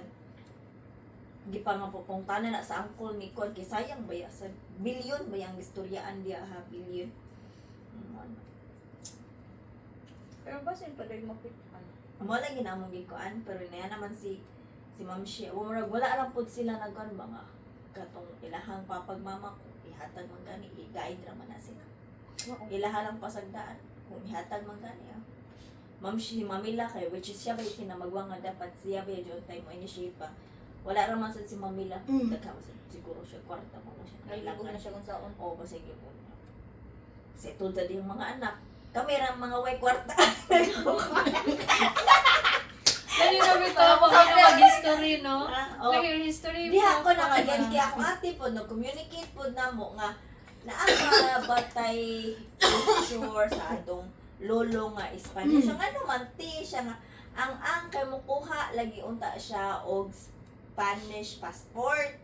gipangapupungtanan na sa angkol ni Kuan kay sayang ba ya sa bilyon ba yung istoryaan dia ha bilyon. Pero basin pa rin mapitan. Mo lang ginamong gikuan pero niya naman si Ma'am Shi wala lang pud sila nagkuan ba nga katong ilahang papagmama ko ihatag man gani i-guide ra man na sila. Ilaha lang pasagdaan kung ihatag man gani Ma'am Shi Mamila kay which is siya ba yung kinamagwa nga dapat siya ba yung time mo initiate pa wala raman sad si Mamila daghan siguro siya kwarta mo na siya Nailagog na siya kung saan. basig po settled na din yung mga anak kami ra mga way kwarta Dali na bito ako mag-history, no? Nag-history di ako nakagan kaya akong ate po nag-communicate po na mo nga naa batay sure sa atong lolo nga Spanish siya nga naman siya nga ang kay mo kuha lagi unta siya og Spanish passport.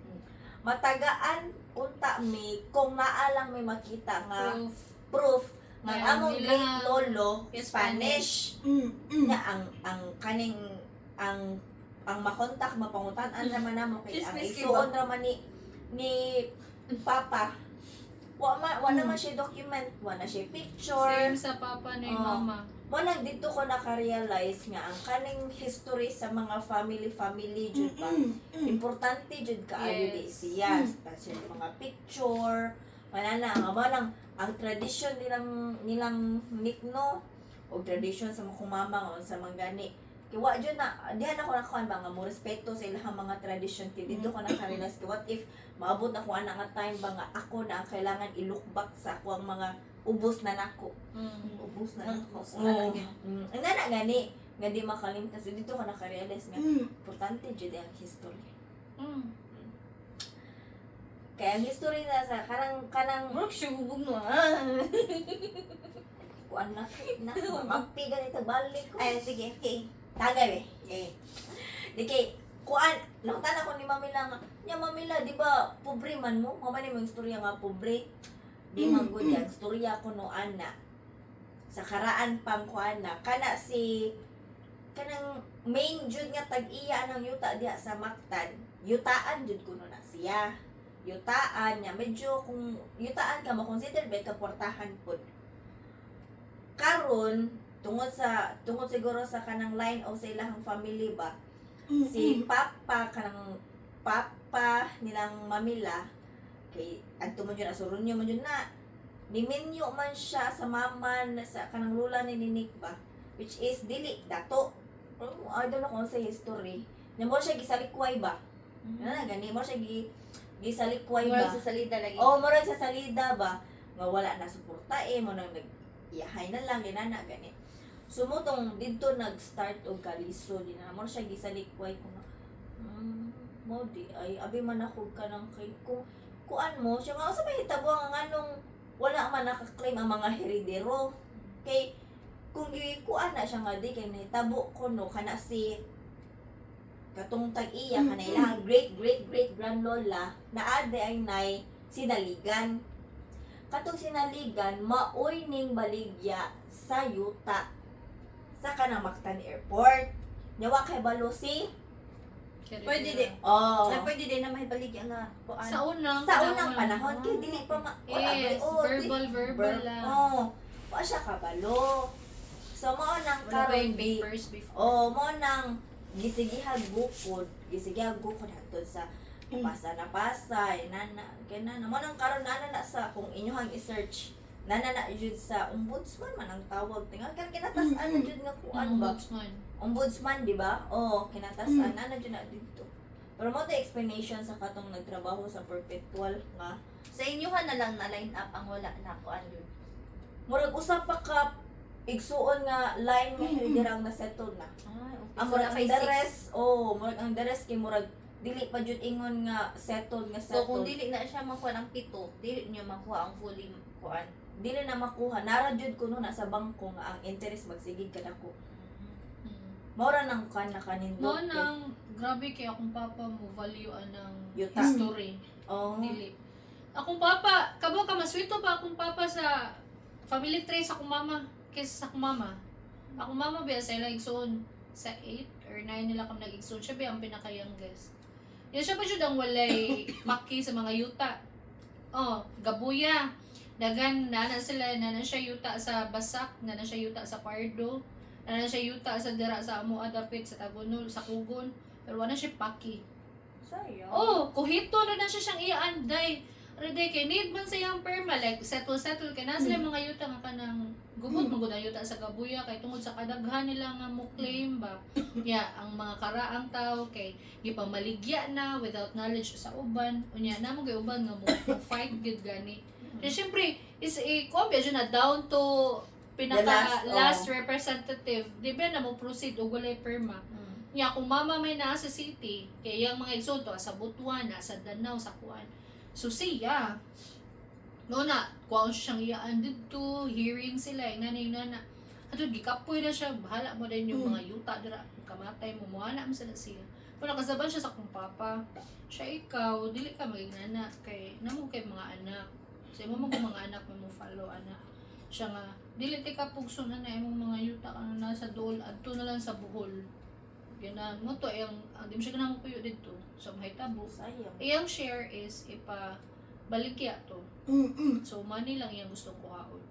Matagaan unta mi kung naa lang may makita nga proof nga Nga among nila great lolo Spanish. nga ang kaning ang makontak mapangutan-an naman namo kay ang Chismis isuon raman ni papa wa naman siya document wa na siya picture. Same sa papa ni mama. Mo lang dito ko naka-realize nga ang kaning history sa mga family jud pa importante jud kaayo di siya kasi mga picture wala na nga mo lang ang tradition nilang nikno og tradition sa mga kumama o sa mga gani. Kaya wa dyan na, dihan ako nakuha ba nga mo respeto sa ilang mga tradition. Kaya dito ko nakarealize, kaya what if maabot na ko ana nga time ba nga ako na ang kailangan i-look back sa ako ang mga ubos na nako. Ubos na nako. Ang nana gani, nga di makalimtan. Kasi dito ko nakarealize nga, importante dyan ang history. Kaya ang history na sa kanang Murag siya hubog no kuan na magpigan ito balik ko. Ay, sige, okay. Tagay eh. Di kay kuan, lantan ako ni Mamila nga. Nya Mamila, di ba pobre man mo? Mama ni mong istorya nga pobre. Di man gud yan. Istorya ko no ana. Sa karaan pang kuan na kana si kanang main jud nga tag-iya ng yuta diha sa Mactan. Yutaan jud kuno na siya. Yutaan niya medyo kung yutaan ka mo consider ba ka portahan pud. Karon tungod siguro sa kanang line of sa ilahang family ba si papa kanang papa nilang Mamila kay adto man yun asurun nyo man yun na niminyo man siya sa mama na sa kanang lula ni Ninik ba which is dili dato I don't know kung sa history na mo siya gisalikway ba na gani mo siya gisalikway ba Murag sa salida lagi. o murag sa salida ba nga wala na suporta mo nang iyahay na lang ginana gani sumutong dito nag-start og kaliso di na mo siya gisalikway ko na mo di ay abi man ako ka nang kay kung kuan mo siya nga sa mahitabo ang anong wala man naka-claim ang mga heredero kay kung kuan na siya nga di kay nahitabo ko no kana si katong tag-iya kana ilang great grandlola na ade ay nay sinaligan katong sinaligan maoy ning baligya sa yuta sa kanang Mactan Airport. Nyawa kay balo si Pwede din. oh Ay, pwede din na may baligya nga kuan. Sa unang panahon kay dili pa Yes, verbal lang. wa siya kabalo. So mao nang Wala pa karon yung papers before. mao nang gisigihag bukod hatod sa napasa nana mo nang karon na sa kung inyohang i-search nana jud sa ombudsman man ang tawag tingal kan kinatasan na jud nga kuan ba ombudsman di ba kinatasan nana jud na dito pero mo the explanation sa katong nagtrabaho sa perpetual nga Sa inyo na lang na line up ang wala na kuan yun. murag usa pa ka igsuon nga line nga hirang na settle na Ay, okay. ang So, murag nakay ang the six. rest murag ang the rest kay murag dili pa jud ingon nga settled So kung dili na siya makuha ng pito, dili niyo makuha ang fully kuan. dili na makuha nara jud kuno na sa bangko nga ang interest magsigig kadako maura nang kan na kanindot Mo nang grabe kay akong papa mo value ng Yuta. history. oh Dili. Akong papa, kabo ka maswito pa akong papa sa family tree sa akong mama kaysa sa akong mama. Akong mama ba sa ilang igsoon sa 8 or 9 nila kami nag-igsoon. Siya ba ang pinaka-youngest. Yan siya pa siya ang walay maki sa mga yuta. Gabuya. Dagan, nana siya yuta sa Basak, nana siya yuta sa Pardo, nana siya yuta sa Dira sa Amo Adapit, sa Tagunol, sa Kugon. Pero wala siya paki. sayo Kuhito na siya siyang ianday. Reday kay need man sa iyang perma like settle kay na sila mga yuta nga kanang gubot mo gud ang yuta sa Gabuya kay tungod sa kadaghan nila nga mo claim ba. Ang mga karaang tao kay gipamaligya na without knowledge sa uban. Unya namo kay uban nga mo fight gud gani. Kaya syempre is kumpya na down to pinaka last representative. Di ba na mo proceed og walay perma. Nya kung mama may naa sa city, kay yang mga igsoon to sa Butuan, sa Danau, sa Kuan. So siya, no na, kuwaon siya siyang iyaan dito, hearing sila, yung nana. Ato, gikapoy na siya, bahala mo din yung mga yuta, dira, kamatay mo, muhala mo sila siya. Kung nakasaban siya sa kong papa, siya ikaw, dili ka maging nana, kay namo kay mga anak. Sa imo mga anak mo follow, anak. Siya nga, dili ti ka pugso na imong mga yuta ka na nasa dool, adto na lang sa buhol. Yan na, mo to, di mo siya ganang puyo dito, sa mahitabo. sayang Iyang share is baligya to. So money lang iyang gusto kuhaon.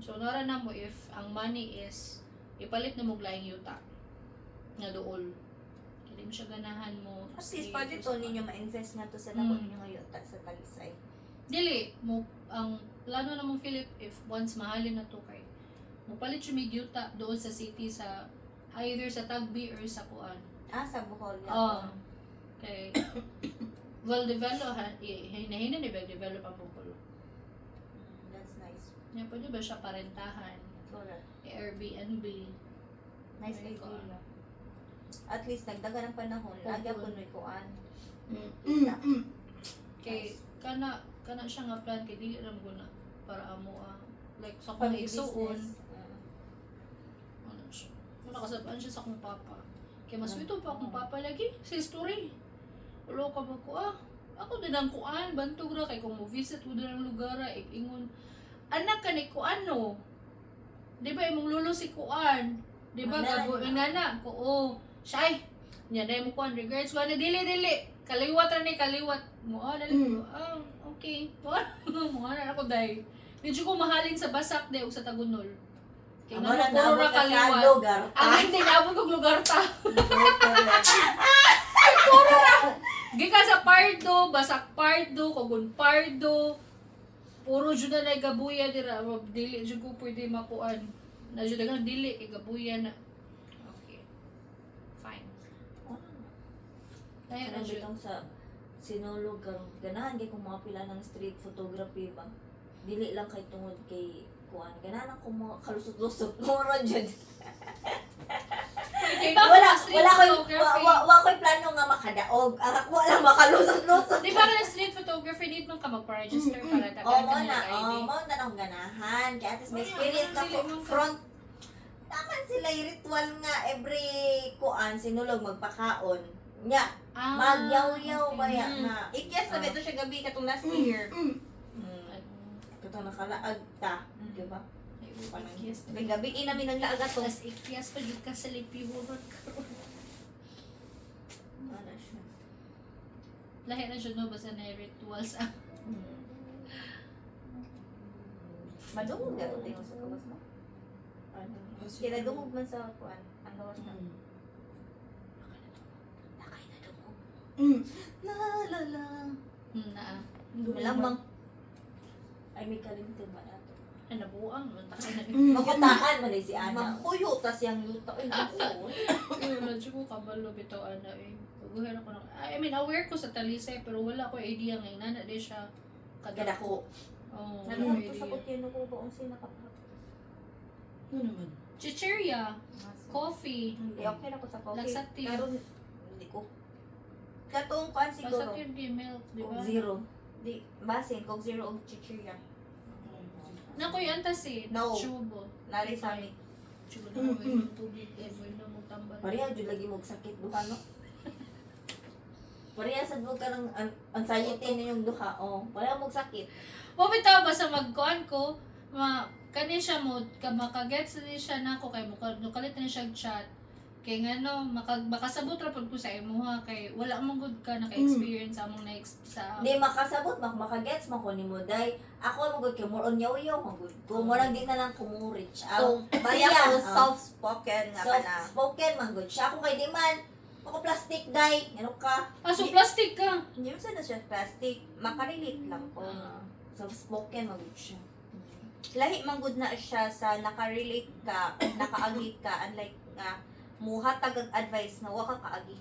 So nara na mo if ang money is ipalit na mo laing yuta nga dool. Kaya mo siya ganahan mo. At least pwede to ninyo ma-invest nga to sa dako ninyo nga yuta sa Talisay. Dili mo ang plano na mo Philip if once mahalin na to kay Mupalit siya may yuta doon sa city sa either sa Tagbi or sa Kuan. Sa Bohol. Oh. Okay. Well develop hinahinan ni develop ang Bohol. That's nice. Nya pwede ba siya parentahan? Correct. Airbnb. Nice Ay, idea. At least nagdaga ng panahon. Lagi ako may kuan. Kay kana siya nga plan kay dili ram guna para amo like sa kung igsuon ano siya. Wala kasabaan siya sa akong papa. Kaya mas ito pa akong papa lagi sa story. Ulo ka ba ko ako din ang kuan bantog ra kay kung mo visit mo din ang lugar ingon anak ka ni kuan no. Di ba imong lulo si kuan? Di ba gabo ingana ko shy. Nya dai mo kuan regards wala dili kaliwat ra ni kaliwat mo dali okay. Mo na ako dai. Medyo ko mahalin sa basak de ug sa tagunol. Kay Amo nga na puro naabot ra ka sa kaliwat. lugar. Ang hindi naabot kog lugar ta. Gikan sa Pardo, basak Pardo, Kogon Pardo. Puro jud na gabuya dira, dili jud ko pwede makuan. Na jud daghang dili kay gabuya na. Okay. Fine. Kaya na Karang jud. bitong sa sinulog kang ganahan kay kung mga pila ng street photography ba. Dili lang kay tungod kay kuan. Ganahan ako mga kalusot-lusot. Mura jud. Wala ko'y plano nga makadaog. Ako lang makalusot-lusot. Di ba ka street photography dito nung ka magpa-register para tagaan ka nila ID? Mo na akong ganahan. Kaya at least may experience na ko front. Taman sila yung ritual nga every kuan sinulog magpakaon. Nya, magyaw-yaw ba ya nga. Ikyas na beto siya gabi katong last year. Kato nakalaag ta, di ba? Ikyas. May gabi namin ang laaga to. Tapos ikyas pa dito ka sa lipihuran karon. Ano siya? Lahi na siya no, basta na rituals Madungog gato tayo sa kawas mo. Ano? Kaya dungog man sa kuan. Ang gawas na. La la la. Na. Malamang. Ay, may kalimtin ba nato? Ay, nabuang. Mantakay na Makutaan man si Ana. Mapuyo tas yung luto. Ay, naso. Medyo ko kabalo bitaw ana Pagbuhay ako ng I mean aware ko sa Talisay pero wala ko idea nga inana di siya kadako. Oh, Naluhap ko sa kutyeno ko ba kung sino nakapagpapos. Ano naman? Chicheria, coffee, Okay na ko sa coffee. Laxative. Pero hindi ko. Katong kuan siguro. Laxative di milk, di ba? Kung zero. Di, basin. Kung zero og chichirya. Nakoy antacid, No. chubo. Nari sa amin. Chubo na mo yung tubig, ever na mo tambal. Pareha jud lagi mo sakit duha no. Pareha sad mo ka ng anxiety ninyong duha. Oh, pareha mo sakit. Mo bitaw basta magkuan ko, kani siya mo makagets ni siya nako kay mukalit na siya chat. Kay ngano makasabot ra pud ko sa imuha kay wala man gud ka naka-experience among sa Di makasabot makagets man ko nimo day. Ako magud kay more on yaw-yaw magud. Kung mo lang di na lang kumurich. So, baya ko soft-spoken nga pa na. Soft spoken man gud. Siya ako kay di man ako plastic day. Ano ka? so plastic ka. Hindi mo na siya plastic. Makarelate lang ko. Soft spoken man gud siya. Lahi man gud na siya sa nakarelate ka, nakaagi ka, unlike nga muhatag ang advice na wa ka kaagi.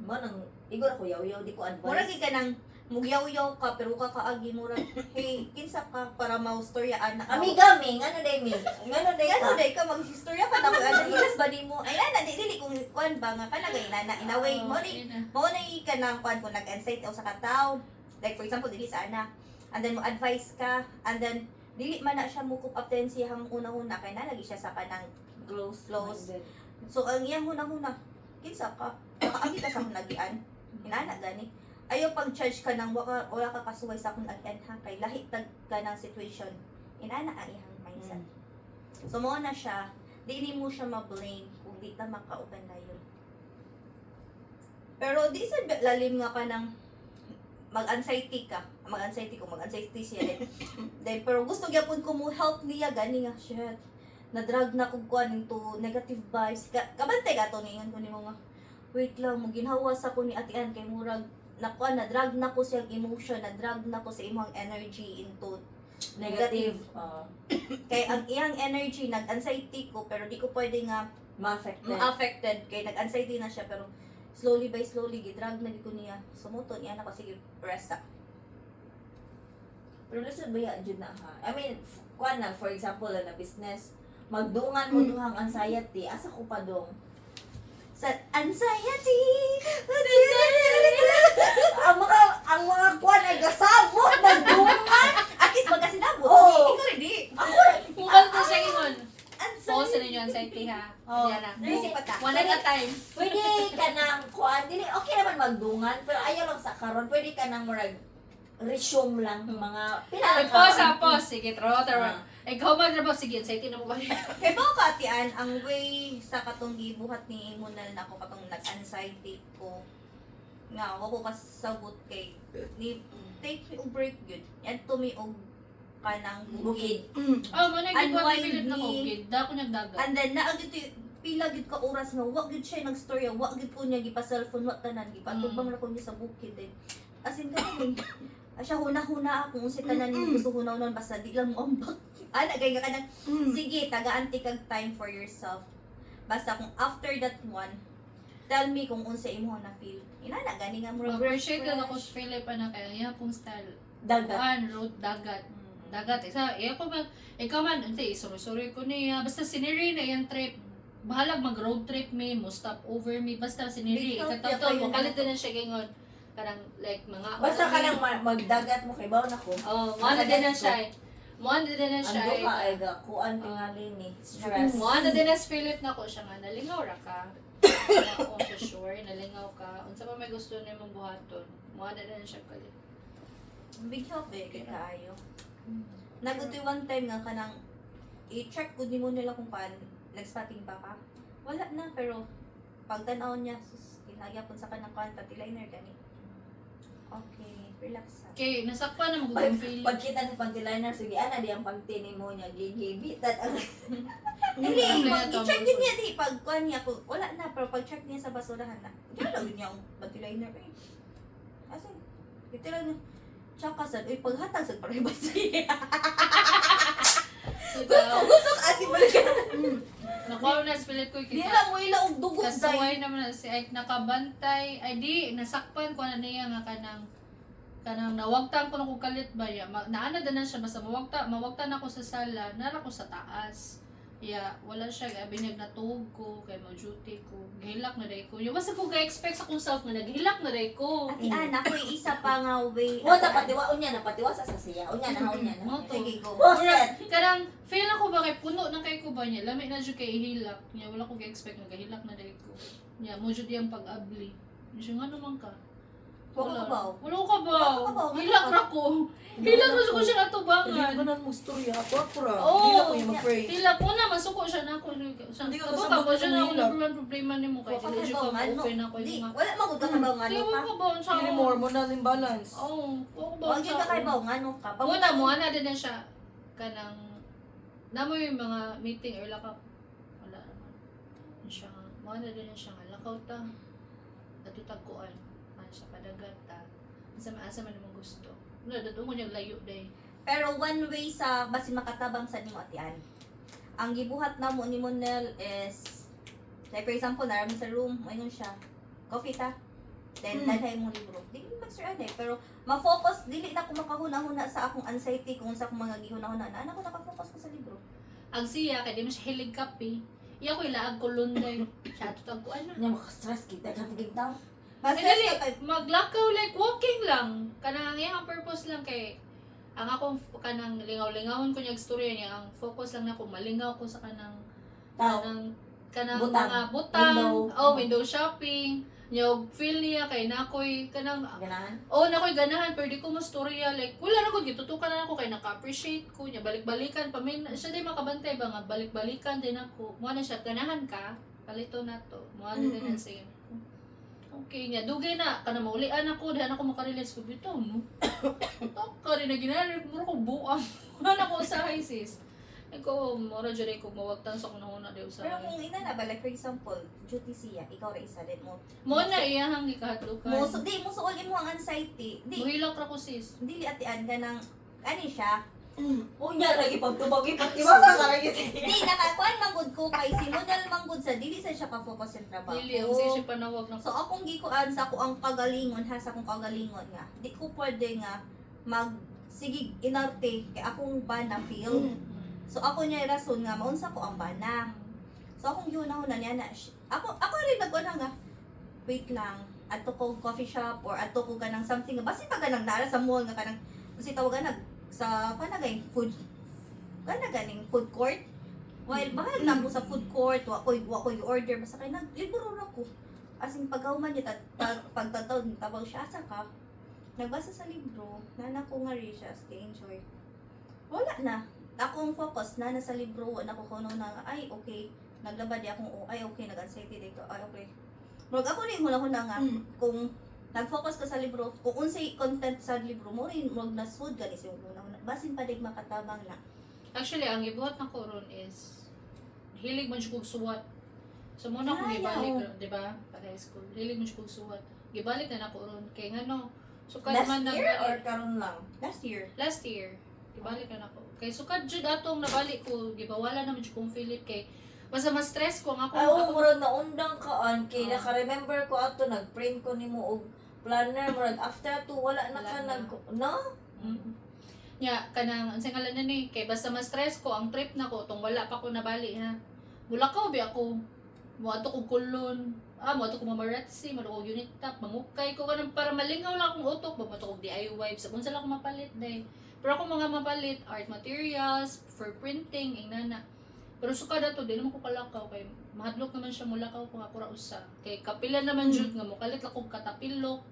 Mo nang igor ako yaw-yaw di ko Mura advice. gyud ka nang mugyaw-yaw ka pero ka kaagi mura. Hey, kinsa ka para maustoryaan na. Amiga mi, ngano day mi? Ngano day Ano ka? day ka magsistorya ka na ano hilas ba di mo? Ay na dili kung kuan ba nga kana gay na in a way mo ni mo na ka nang kuan kung nag-anxiety o sa kataw. Like for example dili sa ana. And then mo advice ka and then dili man na siya mo kup atensiyang una-una kay na lagi siya sa kanang Close. Close. So ang iyang huna-huna, kinsa ka? Nakaagi ka sa akong nagian. Inana gani. Ayaw pag-charge ka nang wala ka kasuway sa akong nagian ha kay lahi tag ka ng situation. Inana ang iyang mindset. So mo na siya, di mo siya ma-blame kung di ta makauban na yun. Pero di sa lalim nga ka ng mag-anxiety ka. Mag-anxiety siya din. Then, pero gusto gyapon ko mo help niya gani nga shit. Na-drag na kong kuan into negative vibes. Kabantay ka to ningon ko nimo nga. Wait lang, mo ginhawas ako ni Ate Ann kay murag na drag na ko siyang emotion, na drag na ko sa imong energy into Negative. Oo. Kay ang iyang energy nag-anxiety ko pero di ko pwede nga Ma-affected. ma-affected kay nag-anxiety na siya pero slowly by slowly gidrag na gid ko niya. Sumuton niya na ko sige rest up. Pero lisod ba yan, Jud na ha? I mean, kuan na, for example, na business, magdungan mo duhang anxiety, asa ko pa dong? Sa anxiety. ang mga kuan ay gasabot, nagdungan! At least magkasinabot. Oo. Ikaw rin di. Kung to siya ingon. Anxiety. Pause na ninyo anxiety ha. Oh. Yan na. Busy pa ta. One at a time. Pwede ka nang kuan, dili, okay naman magdungan, pero ayaw lang sa karon, pwede ka nang murag resume lang mga Ay, pause ha, pause. Sige, tro. Ah. Ikaw ba? Sige, anxiety na mo ba? Kay bao ka atian ang way sa katong gibuhat ni Imunal na ako katong nag-anxiety ko. Nga ako ko kasabot kay ni take me og break gyud. Yan to me og kanang bukid. bukid. Oh, mo na gid Unwind what Philip na me. ko gid. Dako nagdagat. And then naagit pila gid ka oras nga wa gid siya nagstorya, wa gid ko niya gipa-cellphone wa tanan gipatubang na ko niya sa bukid din. As in kaning siya huna-huna ako kung si tanan ni gusto hunaw-hunaw basta di lang mo ambak. Ana kay ka nang sige taga-anti kag time for yourself. Basta kung after that one, tell me kung unsa imo na feel. Ina na gani nga mo Appreciate ka ako sa Philip na kaya iya pong style. Dagat. Road, dagat. Dagat. Isa, iya ko ba, ikaw man, hindi, sorry ko niya. Basta siniri na yung trip. Bahalag mag-road trip me, mo stop over me. Basta siniri. Big help Ikataw ya kayo mo, na. kalit din na siya ganyan. Parang, like, mga... Basta ka lang magdagat mo kay bawo na ko. Oh, mga din na siya. Mga din na siya. Ando ka ay ga kuan tingali ni stress. Mga din na si Philip na ko siya nga, nalingaw ra ka. Oo, for sure, nalingaw ka. Unsa pa may gusto niya mong buhaton. Mga din na siya kalit. big help kay kaayo. Nagutoy one time nga kanang i-check ko di mo nila kung paano nag-spotting pa ka. Wala na pero pag tanaw niya sus kinagapon sa kanang kan pati liner gani. Okay, relax. Okay, nasakpan na Pag, magugong Philip. pagkita ni panty liner sige ana di ang pagtini mo niya gigibitat ang Hindi, Ano pag yan, i-check Tom? din niya di pag kuan niya ko wala na pero pag check niya sa basurahan na. Diyan lang niya ang pati liner eh. Asa? Itira niya. Tsaka sa uy paghatag sa privacy. Gusto ka ati balik. Nakuha na si Philip ko Di kita. lang mo ila og dugot Kasuway naman na si Ike nakabantay. Ay di, nasakpan ko na niya nga kanang nawagtan ko na kong kalit ba ya. Naana din na siya basta mawagtan ako sa sala, nara ko sa taas. Ya, wala siya binyag na tuog ko kay mo duty ko. Gihilak na day ko. Yung basta ko ga-expect sa kong self na naghilak na day ko. Ati ana ko isa pa nga way. mo ta patiwa unya na patiwa sa siya unya na unya na. Mo to. Sige go. Buset. Karang feel ako ba kay puno na kay ko ba niya. Lami na jud kay ihilak. Nya wala ko ga-expect nga gahilak na day ko. Nya mo jud yang pag-abli. Siya nga naman ka. Wala ka ba? Wala ka ba? Wala ka ba? Hilak ra ko. Hilak ra ko siya Hindi natubangan. ko na mo storya. Ako ra. Oo. Hindi na ko yung mag-pray. Hilak ko na, masuko siya na ako. Hindi ko Hindi kasabot ko siya ng na ako hilak. number one problema ni mo. Kaya Wala hindi ka ko ba, ano? open ako Di, yung mga... wala magud ka ba nga Di no mo ka? ka ba? Sa Feeling more mo na imbalance. Oo. Wala ko ba? Wag yun ka kay ba nga no ka? Muna mo, ana din na siya. Kanang... Namo yung mga meeting or lakap. Wala naman. Siya nga. Muna din na siya nga. Lakaw ta. At itagkuan. Ano siya padagat ta. Asa man mo gusto. Wala, doon ko niya layo day. Pero one way sa basin makatabang sa nimo atian. Ang gibuhat na mo ni Monel is like for example, narami sa room, mayroon siya. Coffee ta. Then dalhay mo libro. Di ko sir anay, pero ma-focus dili na ko makahuna-huna sa akong anxiety kung sa akong mga gihuna-huna na ana ko naka-focus ko sa libro. Ang siya, kaya di mo siya hilig kape. Iya ko ilaag ko lunday. Siya tutag ko ano. Nya maka-stress kita ka tigtaw. Basta Dili, sa maglakaw like walking lang. Kanang ang purpose lang kay ang akong kanang lingaw-lingawon ko niyang storya niya ang focus lang nako malingaw ko sa kanang Tao. kanang Butang. mga butang, Window. window shopping. Yung feel niya kay nakoy kanang Ganahan. nakoy ganahan pero di ko mo storya like wala ra ko gitutukan na ako kay naka-appreciate ko niya balik-balikan pamin siya di makabantay ba nga balik-balikan din ako. Mo na siya ganahan ka palito na to. Mo na din ang sige. Okay niya, dugay na, kana maulian ako, dahil ako makarelease ko, bitaw, no? Taka rin na ginari, mura ko buang. Wala na ko usahay, sis. Ikaw, mura dyan ko, mawagtan sa kunahuna di usahay. pero kung ina na ba like for example, duty siya, ikaw ra isa din mo. Mo na iyahang ikahadlukan. Di mo suol imo ang anxiety. Di Muhilak ra ko, sis. dili atian ka ng ani siya Unya lagi pagtubag ipagtiwasa ka lagi. Di, nakakuan manggod ko kay si model manggod sa dili sa siya ka-focus sa trabaho. Dili, ang siya siya panawag ng So akong gikuan sa ako ang kagalingon ha sa akong kagalingon nga. Di ko pwede nga sige inarte kay akong bana field. So ako niya rason nga maunsa ko ang bana. So akong gihuna niya na ako rin nagkuan nga. Wait lang. Adto ko coffee shop or adto ko kanang something basi pa ganang nara sa mall nga kanang kasi tawagan nag sa kanagay food kanaganing food court. While bahal na ko sa food court, wa ko order basta kay naglibro ra ko. As in paghuman niya pagtataw tabang siya asa ka. Nagbasa sa libro, nana ko nga rin siya kay enjoy. Wala na. Akong focus na nasa libro, wala ko kuno na ay okay. Naglabad di akong ay okay, nag-anxiety dito. Ay okay. Murag ako rin hula-hula nga kung nag-focus ka sa libro, kung unsay content sa libro mo rin murag nasud gani sa una. Basin pa dig makatabang na. Actually, ang ibuhat na ko ron is hilig man siya kong suwat. So muna akong Ayaw. gibalik, di ba? Pag high school, hilig man siya kong suwat. Gibalik na ako ron. Kaya nga no, sukad Last man year na or karon lang? last year, gibalik na ako. Kay sukad jud atong nabalik ko, gibawala naman siya kong Philip kay basta mas stress ko ang ako. Ay, oo, ako murag naundang kaan kay Oo. naka-remember ko ato nag-print ko nimo og planner murag after to wala na ka Wala na. no? nya kanang ang singalan na ni kay basta mas stress ko ang trip na ko tong wala pa ko nabali ha. Bulakaw bi ako. Moadto ko kulon. Moadto ko mamaratsi, moadto ko unit top, mamukay ko kanang para malingaw lang akong utok, moadto ko DIY sa unsa lang ako mapalit day. Pero ako mga mapalit art materials for printing inana. Pero suka dato di naman ko kalakaw kay mahadlok naman siya mulakaw kung ako ra usa. Kay kapila naman jud nga mo kalit lang kog katapilok.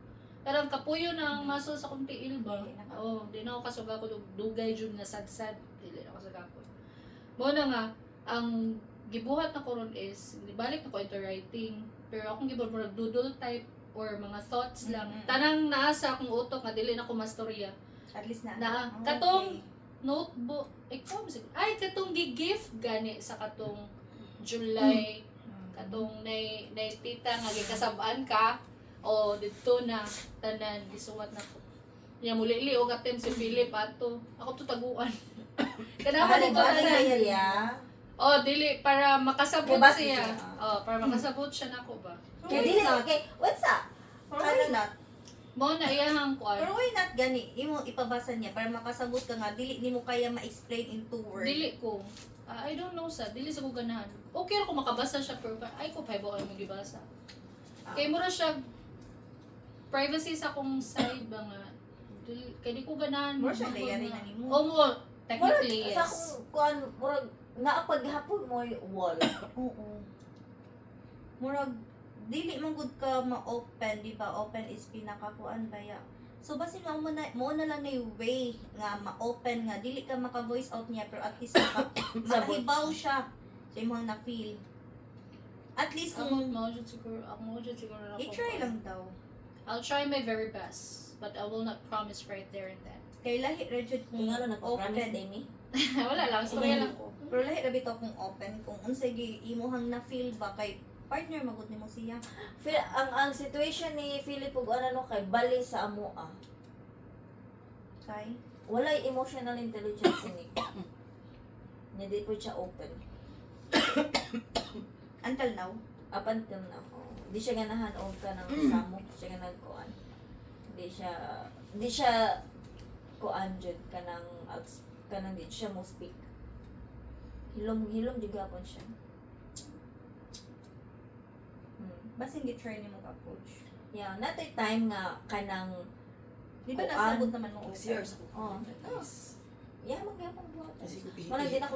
Karang kapuyo na ang muscle sa kong tiil ba? Dili na ka. Oo, di na ako kasuga ko dugay jud nga sad-sad. Dili na ako kasuga ko. Mo na nga, ang gibuhat na ko ron is, balik na ko into writing. Pero akong gibuhat mo doodle type or mga thoughts lang. Mm-mm. Tanang naasa akong utok nga dili na ko mastorya. At least na. Na, katong notebook, ikaw, ay, katong gi-gift gani sa katong July, katong nay tita nga gikasabaan ka, o dito na tanan gisuwat na ko. Nya muli og atem si Philip ato. Ako to taguan. Kanaman dito tanan. Oh, dili para makasabot Kay basi siya. siya. Oh, para makasabot siya nako ba. Kay dili kay what's up? Pero why not? Mo na iyahang kuan. Pero why not gani? Imo ipabasa niya para makasabot ka nga dili nimo kaya ma-explain in 2 words. Dili ko. I don't know sa dili sa ko ganahan. Okay ra ko makabasa siya pero ay ko pay ba mo gibasa. Kay mura siya privacy sa akong side ba nga. Kay di ko ganahan. Mura siya diary na nimo. Oh, mo technically Murag sa yes. akong kuan murag naapaghapon mo wall. Oo. Murag dili man gud ka ma-open, di ba? Open is pinakakuan baya. So basin mo na lang na yung way nga ma-open nga dili ka maka-voice out niya pero at least makahibaw siya sa imong na feel. At least Ako kung mo jud siguro ako. i-try lang daw. I'll try my very best, but I will not promise right there and then. Kay lahi ra jud kung Kung ano nagpo-promise open. day ni. Wala lang, storya lang ko. Pero lahi ra bitaw kung open kung unsay gi imuhang na feel ba kay partner magud nimo siya. Ang situation ni Philip ug ano kay bali sa amoa. Kay Walay emotional intelligence ni. Hindi po siya open. until now. Up until now. Di siya ganahan og ka ng samok. Di siya ganahan kuan. Di siya kuan jud kanang di siya mo speak. Hilom juga po siya. Basin gi-try nimo ka approach. Yeah, natay time nga kanang Di ba Kuan. nasabot naman mo Next year. oh, Nice. yeah, magyapon buhat. Kasi ko Wala din ako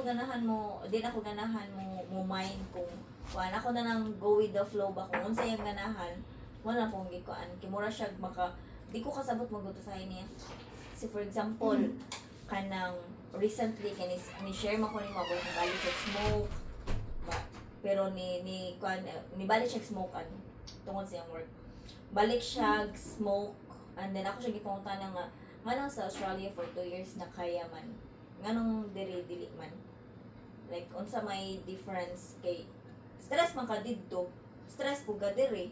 ganahan mo mind kung kuan ako na nang go with the flow ba kung unsa yung ganahan wala akong gikuan kimura siya di ko kasabot maguto sa niya. Si for example kanang recently ni share man ko ni mabot ng bali check smoke pero ni kuan ni bali check smoke tungod sa iyang work balik siya smoke and then ako siya gipunta na nga nganong sa Australia for 2 years na kaya man nganong dili man like unsa may difference kay stress man ka didto stress po ka diri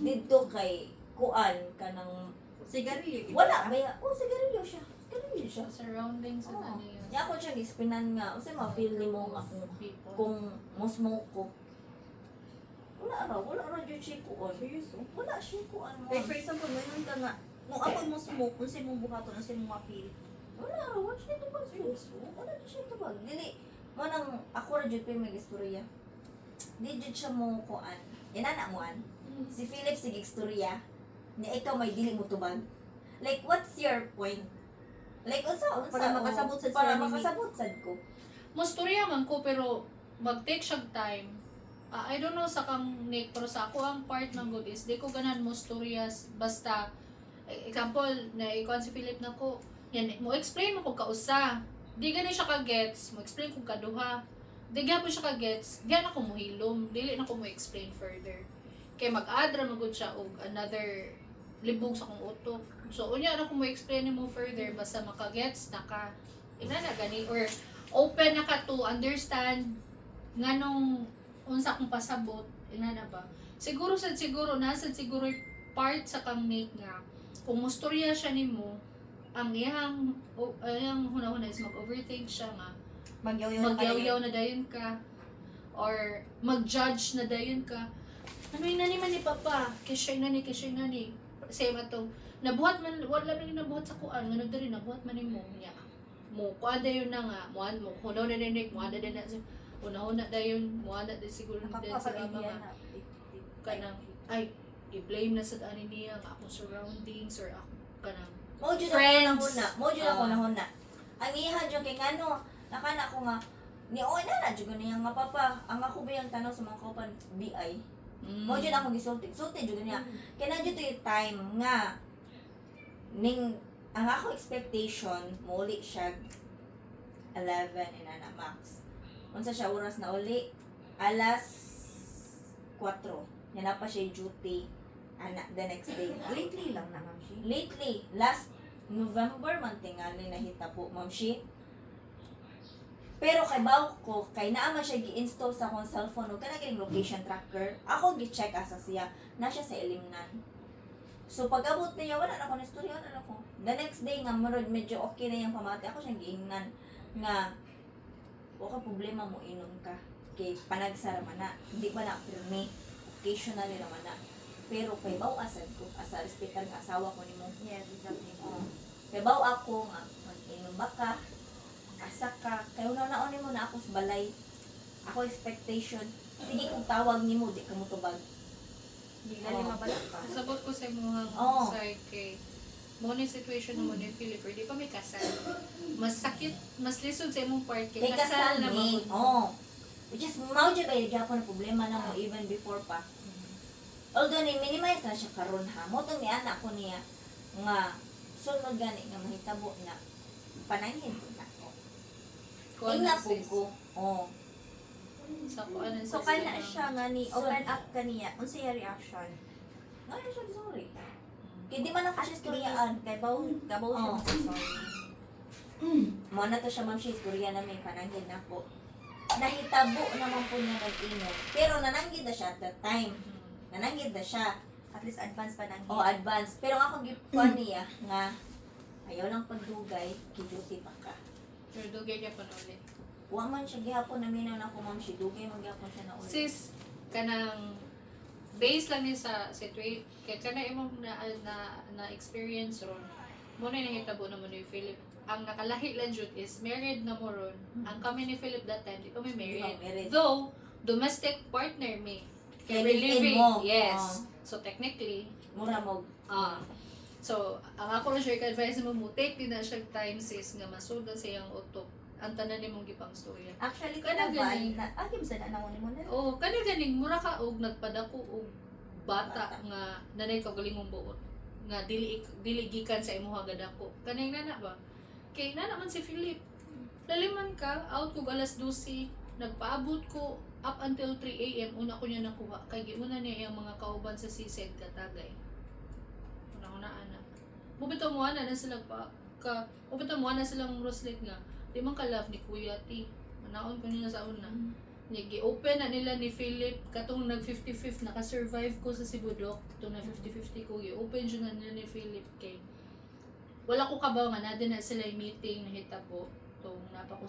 didto kay kuan kanang Sigarilyo. wala baya sigarilyo siya yun siya. Sa surroundings Oo. and ano yun. Niya ako siya gispinan nga. Kasi ma-feel ni mo nga People. kung mo smoke ko. Wala raw dyan siya kuon. Seryoso? Wala siya kuon mo. Like for example, mayroon ka nga, kung ako mo smoke, kung sa'yo mong buhato, kung sa'yo mong ma-feel. Wala siya ito ba? Wala siya ito ba? Dili, mo nang ako ra dyan pa yung may istorya. Di dyan siya mo kuan. Inana mo an. Si Philip sige istorya. Ni ikaw may dili mo tubag. Like, what's your point? Like, unsa? Para makasabot sad Para siya ni- makasabot sad ko. Mustorya man ko pero mag-take siyang time. I don't know sa kang Nick, pero sa ako ang part ng good is di ko ganan mo storyas basta example na ikaw si Philip na ko yan mo explain mo kung kausa di gani siya ka gets mo explain kung kaduha di gyapon siya ka gets di na ko mo hilom dili na ko mo explain further kay mag-add ra magud siya og another libog sa kong utok so unya na ko mo explain mo further basta maka-gets na ka ina na gani or open na ka to understand nganong unsa akong pasabot ina na ba siguro nasa siguro part sa kang Nate nga kung mustorya siya nimo ang iyang hunahuna is mag-overthink siya nga magyaw-yaw na dayon ka or mag-judge na dayon ka ano yung nani man ni papa kishay nani same ato nabuhat man wala man yung nabuhat sa kuan nga nagdiri nabuhat man nimo niya mo kuan dayon na nga mo hunaw na dinik mo ada din na una-una dayon mo ana din siguro din sa mga kanang ay i-blame na sa ani niya ang akong surroundings or ako kanang Mo jud Friends. ako nahuna. Mo jud ako nahuna. Ang iha jud kay ngano, nakana ko nga ni oy na jud niya nga papa. Ang ako ba yung tanaw sa mga kaupan BI. Mo jud ako gisulti. Sulti jud niya. Kaya na jud yung time nga ning ang ako expectation mo uli siya 11 inana max. Unsa siya oras na uli? Alas 4. Yan na pa siya duty the next day. Lately lang na, ma'am she. Lately, last November man tingali nahitabo, ma'am she. Pero kay baw ko, kay naa man siya gi-install sa akong cellphone o kana kining location tracker, ako gi-check asa siya na siya sa Ilimnan. So pag-abot niya wala na ko na istorya na ako. The next day nga murag medyo okay na yung pamati, ako siyang giingnan nga o ka problema mo inom ka kay panagsara man na hindi ba na pirmi occasionally naman na pero kay baw asad ko asa respetan nga asawa ko nimo. Yes, exactly. Kay baw ako nga mag-inom ba ka, asa ka, kay una-una nimo na ako sa balay. Ako expectation, sige kung tawag nimo di ka mo tubag. Hindi na lima balik pa. sabot ko sa mga Oo. side kay mo ni situation mo ni Philip or di pa may kasal mas sakit mas lisod sa imong part kay Kay kasal na ni. magud Oh. Which is mao jud kay gyapon na problema na mo even before pa. Although ni minimize na siya karon ha. Mo tong ni anak ko niya nga sunod gani nga mahitabo na panangin ko na ko. Tingna po ko. Oh. sa kuan So, kana siya nga ni, open up ka niya, unsa yung reaction? Ngayon siya sorry. Kaya di man ako At siya istoryaan. least, kabaw siya Oo. sorry. Mo na to siya ma'am siya istorya na may panangin na po. Nahitabo naman po niya nag-inom. Pero nananggid na siya at that time. Nananggid na siya. At least advance pa nang O advance. Pero ang akong gipuan niya nga ayaw lang pagdugay, kiduty pa ka. pero dugay ka pa ulit Wa man siya gihapon na minaw na ko ma'am siya dugay magyapon siya na ulit. sis kanang base lang ni sa situation kay kana imong na experience ron mo na nahitabo na mo ni Philip ang nakalahi lang jud is married na mo ron ang kami ni Philip that time di kami married married. though domestic partner me Kaya we're live-in living mo. yes so technically Mura mo. so ang ako lang siya advice mo mo take din na siya time sis nga masud sa iyang utok ang tanan nimong gipang storya Actually, Kana kinaban, galing. na, agim sa na mo mo na. oh kani ganing mura ka og nagpadako og bata nga nanay kagalingong buot nga dili gikan sa imuha gadako kanay nana ba kay nana man si Philip laliman ka out ko alas 12 nagpaabot ko up until 3 AM una ko niya nakuha kay giuna niya yung mga kauban sa sisig katagay una ana bubitaw mo ana na sila bubitaw mo na silang Roslet nga di man ka love ni Kuya T manaon ko niya sa una gi-open na nila ni Philip katong nag 50-50 naka-survive ko sa Sibudok itong na 50-50 ko gi-open siya na nila ni Philip kay wala ko kabaw nga na din na sila yung meeting nahitabo tong napa ko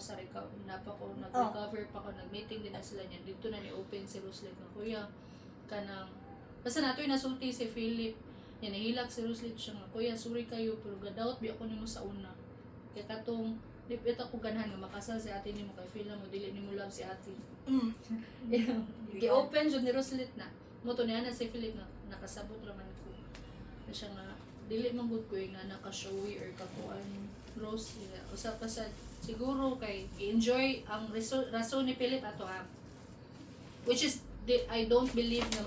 nag-recover pa ko nag-meeting din na sila niya dito na ni open si Roslyn nga kuya kanang basta nato yung nasulti si Philip yan nahilak si Roslyn siya nga kuya sorry kayo pero gadawat bi ako nimo sa una kaya katong lipit ako ganahan nga makasal si ate nimo kay feel na mo dili nimo love si ate gi-open jud ni Roslyn na mo to niya na si Philip na nakasabot raman ko na siya nga dili man gud ko nga naka-showy or kakuan Rose usap pa sad siguro kay enjoy ang rason ni Philip ato ha which is I don't believe na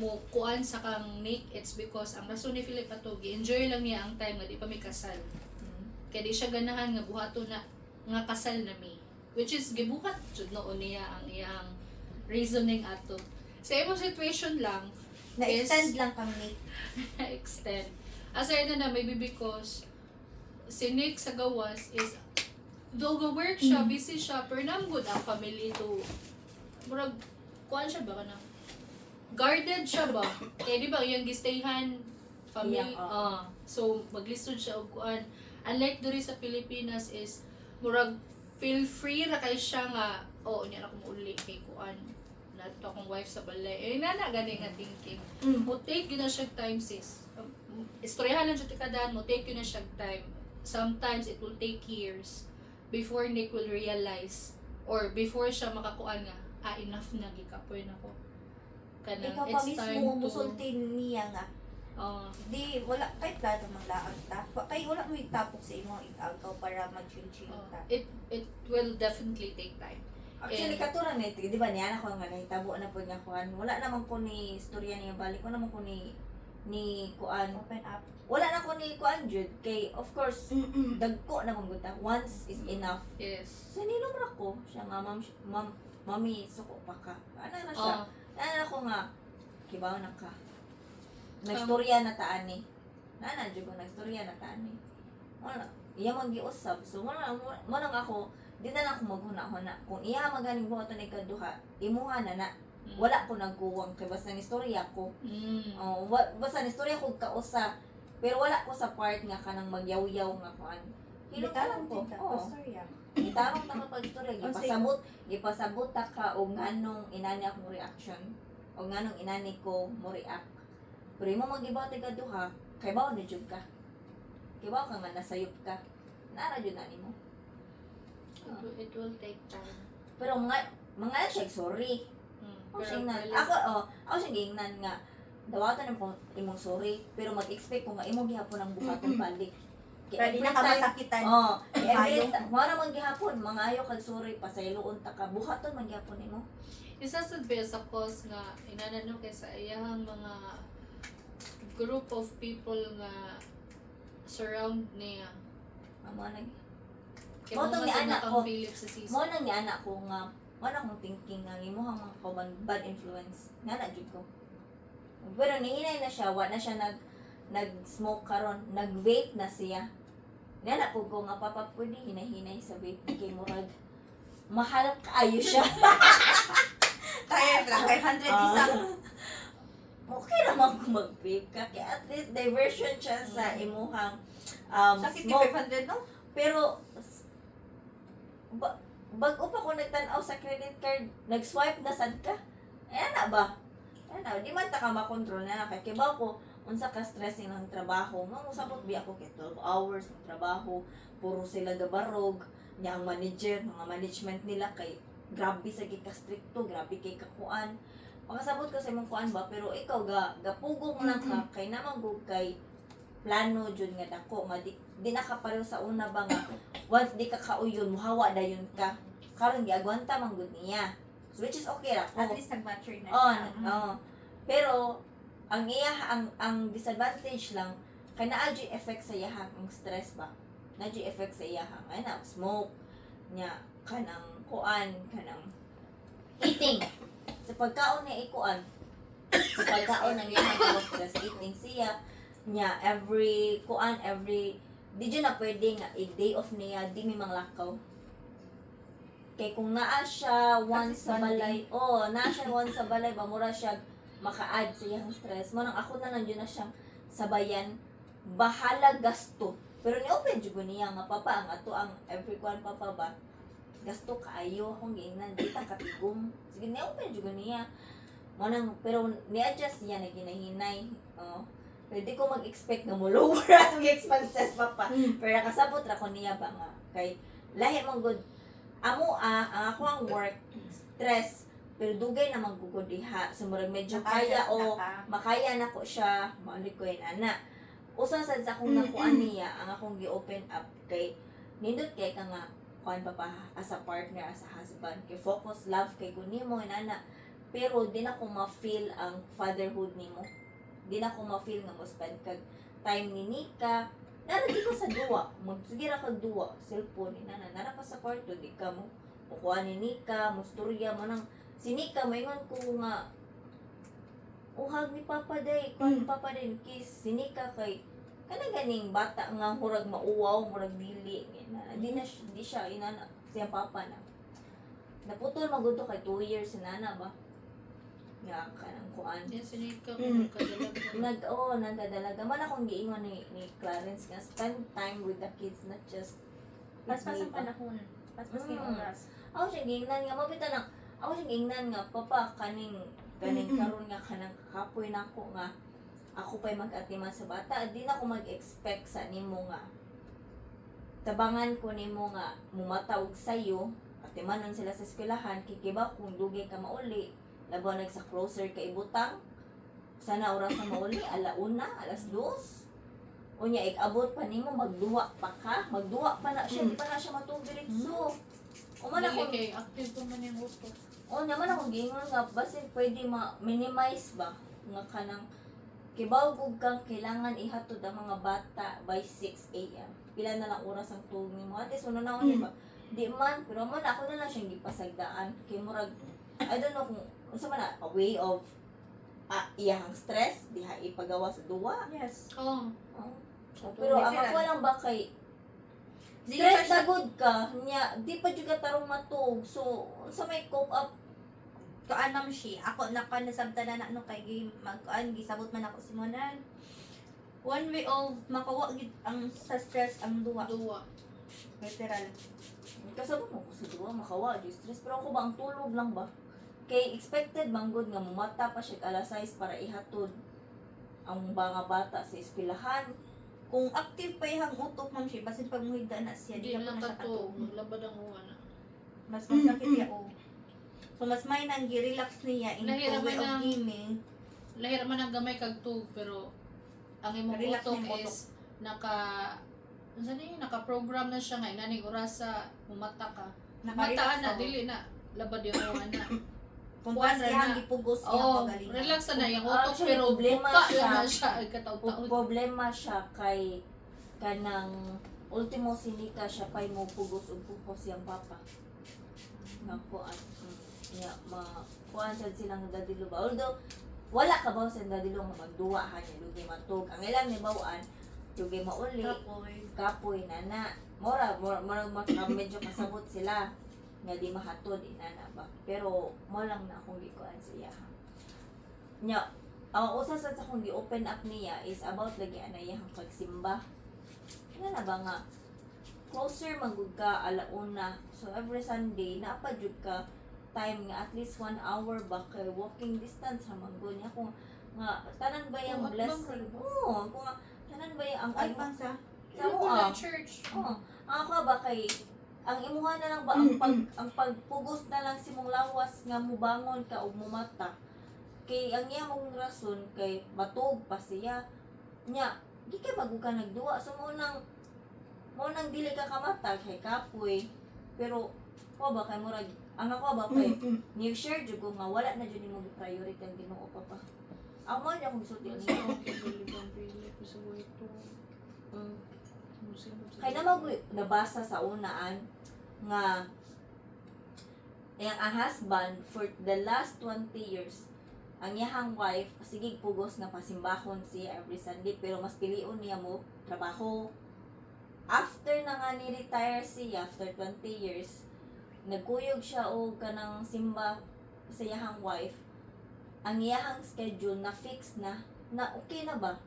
mo kuan sa kang Nick it's because ang rason ni Philip ato gi-enjoy lang niya ang time nga di pa may kasal kaya di siya ganahan nga buhato na nga kasal na mi which is gibuhat jud noon niya ang iyang reasoning ato sa imong situation lang Na-extend lang kami. extend. Aside na maybe because si Nick sa gawas is though ga-work siya, busy siya, pero good ang family to murag, kuhan siya ba ka na? Guarded siya ba? Kaya di ba yung gistayhan family? Yeah, so maglisod siya og kuhan. Unlike diri sa Pilipinas is murag feel free ra kay siya nga niya na kumuuli kay kuhan nato akong wife sa balay nana gani nga thinking mo take yun na siya time sis istoryahan lang siya tikadaan mo take yun na siya time sometimes it will take years before Nick will realize or before siya makakuan nga enough na gikapoy na ko kanang Ikaw pa it's time mismo to musulti niya nga. Di wala kahit plano maglaag ta. Kay wala mo itapok sa imong igagaw para mag-chill ta. it will definitely take time. Actually, katuran na ito, di ba niya ako nga nahitabo na po niya kuan. Wala naman ko ni istorya niya balik ko naman ko ni kuan. Open up. Wala na ko ni kuan jud kay of course dagko na mong guta. Once is enough. Yes. Sa ninom ra ko siya nga mami suko pa ka. Ano na siya? Ano ko nga kibaw na ka. Nagstorya na taan ni. Nana jud ko nagstorya na taan ni. Wala. Iya man giusab. So mo nang ako di na lang ako maghuna-huna. Kung iya magaling buhaton ni kaduha, imuha na. Wala ko nagkuwang kay basta ni istorya ko. Basta ni istorya ko kausa. Pero wala ko sa part nga kanang magyaw-yaw nga kuan. Hinutan ko. Gitarong ta pag istorya gipasabot ta ka og nganong inani akong reaction. O nganong inani ko mo react. Pero imo magibawat ka duha, kay bawo ni jud ka. Kay bawo ka nga nasayop ka. Nara jud na nimo. It will take time. Pero mga siya sorry. Ako siya ingnan. Ako siya ingnan nga dawatan mo imong sorry pero mag-expect ko nga imong gihapon ang buhaton balik. Pwede na ka masakitan. Mo na man gihapon mga ayo kag sorry pasayloon ta ka buhaton man gihapon nimo. Isa sa best cause nga inanan kay sa iyang mga group of people nga surround niya. Amo na Kaya Mo to mo ni anak ko. Philip sa season. mo nang ni anak ko nga mo nang kong thinking nga imuhang mga kauban bad influence nga na jud ko. Pero nihinay na siya, wa na siya nag-smoke karon, nag-vape na siya. Nga ko nga papa pwede hinay-hinay sa vape kay murag mahal kaayo siya. Kaya lang, 500 isang. Okay naman kung mag-vape ka kaya at least diversion siya sa imuhang Sakit smoke. yung 500, no? Pero bago pa ko nagtanaw sa credit card, nag-swipe na sad ka. Ayan na ba? Ayan na, di man ta ka makontrol na. Kaya kibaw ko, unsa ka stressing ng trabaho. Mamusabot biya ko kay 12 hours ng trabaho. Puro sila gabarog. Niya ang manager, mga management nila kay grabe sa ka-stricto, grabe kay kakuan. Makasabot ko sa imong kuan ba, pero ikaw gapugong na ka, kay naman gug kay plano jud nga dako nga di nakapareho sa una ba nga once di ka kauyon muhawa dayon ka karon giagwanta man gud niya so, which is okay ra ko At least nag-mature na siya. pero ang ang disadvantage lang kay naa jud effect sa iya ang stress ba na jud effect sa iya ay na smoke nya kanang kuan kanang eating sa pagkaon niya ikuan sa pagkaon ng iya stress eating siya nya every di dyan na pwede nga day off niya di may manglakaw kay kung naa siya once sa balay naa siya once sa balay ba mura siya maka-add sa iyang stress mo nang ako na lang yun na siyang sabayan bahala gasto. Pero ni-open jud ko niya nga papa ang ato ang everyone papa ba. Gasto kaayo akong giingnan di ta katigom. Sige ni-open jud ko niya. Manang pero ni-adjust niya na ginahinay. Oh. Pwede ko mag-expect nga mo lower atong expenses papa. Pero nakasabot ra ko niya ba nga kay lahi man good ang ako ang work stress pero dugay na magugod diha so murag medyo kaya o makaya na ko siya mauli ko yun ana usa sad sa akong nakuan niya ang akong gi-open up kay nindot kay ka nga kuan pa as a partner as a husband kay focus love kay kun nimo ana pero di na ko ma-feel ang fatherhood nimo di na ko ma-feel nga mo spend kag time ni Nika narati ko sa duwa, magsigira kag duwa, cellphone ni nara ka sa kwarto, di ka mo, kukuha ni Nika, musturya mo nang, si Nika, maingon ko nga, uhag ni Papa Day, kuha ni Papa Day, kiss, si Nika kay, kanang ganing bata nga, murag mauwaw, murag dili, di siya, inana, siya Papa na. Naputol magudo kay 2 years si Nana ba? Nga, kanang kuan. Yan, sinika mo, kadalaga. Nagdadalaga. Man akong giingon ni Clarence nga, spend time with the kids, not just Paspas ang with me. panahon. Paspas Mm. yung oras. Ako siya giingnan nga, mabita na, ako siya giingnan nga, papa, kaning karon nga, kanang kapoy na ako nga, ako pa'y mag-atiman sa bata, di na ako mag-expect sa nimo nga, tabangan ko nimo nga, mumatawag sa'yo, atimanon sila sa eskwelahan, kikiba kung dugay ka mauli, labaw nagsa closer ka ibutang, sana oras na mauli, 1:00, 2:00, unya ik-abot pa nimo magduwa pa ka, magduwa pa na siya, di pa na siya matug diretso. O man ako, Kay active pa man yung utok. o naman ako gingon nga basin pwede ma-minimize ba nga kanang kibaw gug kang kailangan ihatod ang mga bata by 6 a.m. Pila na lang oras ang tuog nimo. Ate suno na ako ba? Di man, pero man ako na lang siyang gipasagdaan kay murag I don't know kung unsa man na a way of iyang stress diha ipagawa sa duwa. Yes. Oh, Pero ang Literal. ako lang ba kay Di stress ka na good ka, nya di pa jud ka tarong matug. So, sa may cope up Kaanam siya. Ako nakanasabta na ano kay game magkuan gisabot man ako simulan. One way of makawa gid ang sa stress ang duwa. duwa. Literal. kasabot mo ko sa duwa, makawa, di stress. Pero ako ba, ang tulog lang ba? Kay expected manggod nga mumata pa siya alas 6 para ihatod ang mga bata sa eskwelahan. Kung active pa ihang utok man siya, basin pag muhigda na siya, Hindi di na lang pa na siya kato, katog. maglabad ang uwan na. Mas masakit siya o. So mas may nang gi-relax niya in Lahira way man of ang- gaming. Lahir man ang gamay kag tug, pero ang imong Relax utok na yung is naka-program na siya nga inaning oras sa mumata ka. Mataan na, dili na. Labad yung uwan na. Kung Kuwan pas ra iyang na. gipugos niya Oo, pagalingan. relax na yung Ah, utok, actually, pero problema buka siya. na siya ay kataon-taon. Problema siya kay kanang ultimo sinika siya pay mo pugos ug pupos siyang papa. Nga kuan. Ya, kuan sad silang dadilo ba. Although wala ka ba sa dadilo nga magduwa ha niya dugi matug. Ang ilang ni bawaan dugi mauli. Kapoy. Kapoy nana. Mora medyo kasabot sila nga di mahatod inana ba. Pero mo lang na akong gikuan siya. Nya, ang usa sa akong gi-open up niya is about lagi anayang pagsimba. Nga na ba nga closer magud ka alauna. So every Sunday naapa jud ka time nga at least 1 hour ba kay walking distance ha manggod niya kung nga tanan ba yung Oh, at blessing. bang- Oo, kung nga tanan ba yung ang Ay, pansa. sa mo ah. church. Oo. Ako ba kay ang imuha na lang ba ang pagpugos na lang simong lawas nga mubangon ka ug mumata. Kay ang iya mong rason kay matug pa siya. Nya, di kay bago ka nagduwa so mo nang dili ka kamata kay kapoy. Pero ko ba kay murag ang ako ba kay ni share jud ko nga wala na jud nimo priority ang Ginoo pa pa. Ako man akong gusto Mas niya. okay, bilibang pili ko sa buhay to. Kay na nabasa sa unaan nga ang husband for the last 20 years ang iyahang wife sige pugos na pasimbahon siya every Sunday pero mas pilion niya mo trabaho. After na nga ni-retire siya after 20 years nagkuyog siya og kanang simba sa iyahang wife ang iyahang schedule na fix na okay na ba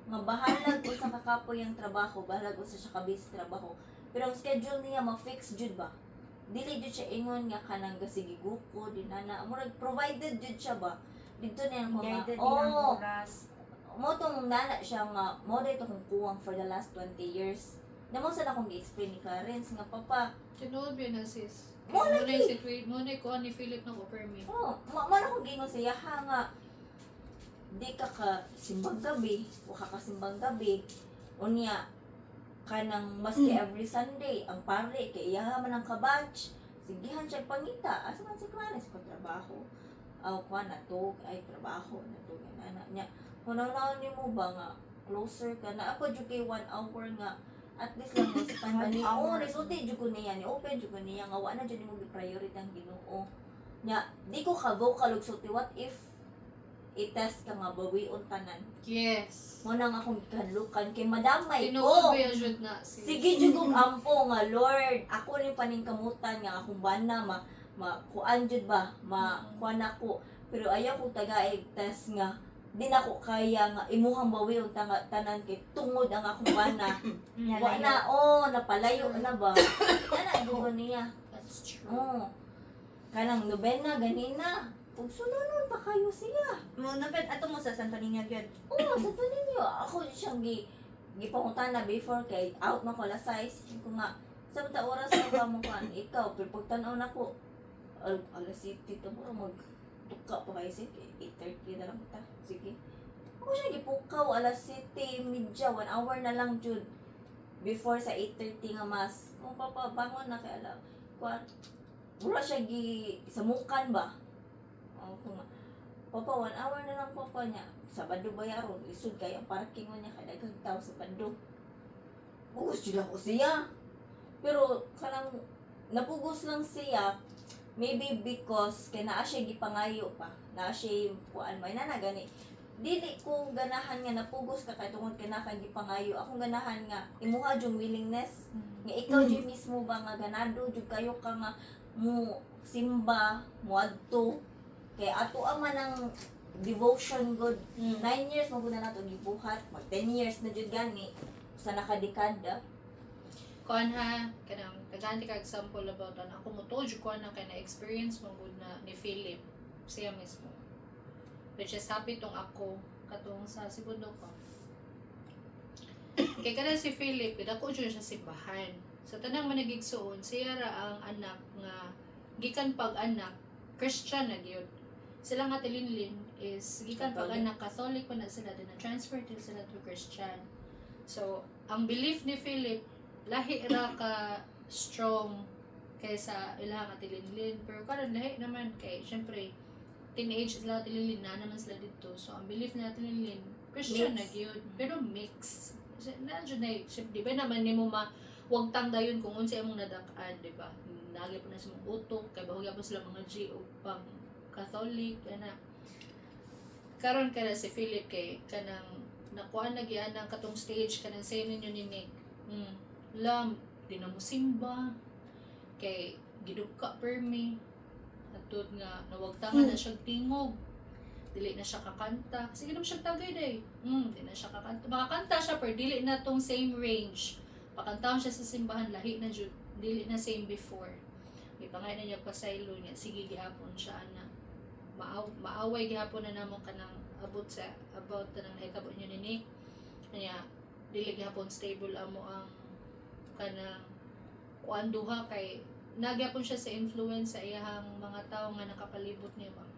nga bahalag usa ka kapoy ang trabaho, bahalag usa siya kabis trabaho. Pero ang schedule niya ma-fix jud ba? Dili jud siya ingon nga kanang gasigiguko dinana. Murag provided jud siya ba? Dito na yung mga Guided ilang oh, oras. mo tong nana siya nga mo dito kong kuwang for the last 20 years. Namo sa akong gi-explain ni Clarence nga papa, Tinuod ba na sis? Mo Muna lagi. yung situation, muna yung kuha ni Philip na permit. mo na kong gingon sa yaha nga di ka simbang gabi, wa ka simbang gabi. Unya kanang maski every Sunday ang pare kay iya man ang kabatch. Sigihan siya pangita, asa man si Clarence ko trabaho. Aw kwa na to ay trabaho na to ganana nya. Kunaw ni mo ba nga closer ka na ako jud kay 1 hour nga at least lang mo sa pandani. 1 hour. Oh, resulti jud ko niya, ni open jud ko niya nga wa na jud mo gi-priority ang Ginoo. Nya, di ko ka vocal og sulti, what if i-test ka nga bawion tanan. Yes. Mo nang akong kanlukan kay madamay Tinuod ko. ba yung jud na sis? Sige jud kong ampo nga Lord, ako rin paningkamutan nga akong bana kuan jud ba, kuan ako. Pero ayaw ko tagaig test nga di na ko kaya nga imuhang bawi ang tanan kay tungod ang akong bana. Wa na napalayo na ba. Ana dugo niya. That's true. Oh. Kanang nobena ganina. Ug sununon pa kayo siya. Mo napit ato mo sa Santo Niño gyud. Oo, sa to ninyo. Ako siyang gipangutan na before kay out man ko la size. Ko nga, sa ta oras na ba mo kan ikaw, pero pagtanaw na ko, alas city to mo mag tuka pa kayo sige, 8:30 na lang ta. Sige. Ako siya gipukaw alas city, midya, 1 hour na lang jud. Before sa 8:30 nga mas. Kung papa bangon na kay ala. Kuan, wala siya samukan ba? Kung papa, 1 hour na lang papa niya. Sabado ba yaro? Isod kayo ang parking mo niya. Kadagang tao sa Sabado. Pugos yun ako siya. Pero kanang napugos lang siya. Maybe because kay naa siya gipangayo pa. Naa siya kuan may na gani. Dili ko ganahan nga napugos ka kay tungod kay kang gipangayo. Akong ganahan nga imuha yung willingness. Nga ikaw jud mismo ba nga ganado jud kayo ka nga mo simba, mo adto. Kay ato man ang devotion good. 9 years mo na nato gibuhat, mag 10 years na jud gani sa nakadekada. Kuan ha, kanang taganti ka example about ako mo to jud kuan na kay na experience mo gud na ni Philip siya mismo. Which is happy tong ako katong sa segundo ko. Kay kada si Philip, dako jud siya simbahan. Sa tanang managigsuon, siya ra ang anak nga gikan pag-anak Christian na gyud. Sila nga tilinlin is gikan pag-anak Catholic pa na sila din na transfer til sila to Christian. So, ang belief ni Philip lahi ra ka strong kaysa ilang nga tilinlin. Pero karon lahi naman kay syempre teenage sila tilinlin na naman sila dito. So, ang belief nila tilinlin Christian na gyud pero mix. Na jud na di ba naman nimo wag tangdayon kung unsa imong nadakaan, di ba? Nagi po na sa mga utok, kay bahugya po sila mga G o pang Catholic, ana. Karon kada si Philip kay kanang nakuha na gyud ang katong stage kanang say ninyo ni Nick. Lam, di na mo simba. Kay gidugka permi. Atod nga nawagtangan na siya tingog. Dili na siya kakanta. Kasi naman siya tagay day. Di na siya kakanta. Makakanta siya pero dili na tong same range. Pakantaon siya sa simbahan, lahi na jud, dili na same before. May pangay na niya pasaylo niya, sige gihapon siya na maaway gihapon na namo kanang about tanang nahitabo niyo ni Nick. Kanya dili gihapon stable amo ang kanang kuan duha kay nagyapon siya sa influence sa iyang mga tao nga nakapalibot niya ba.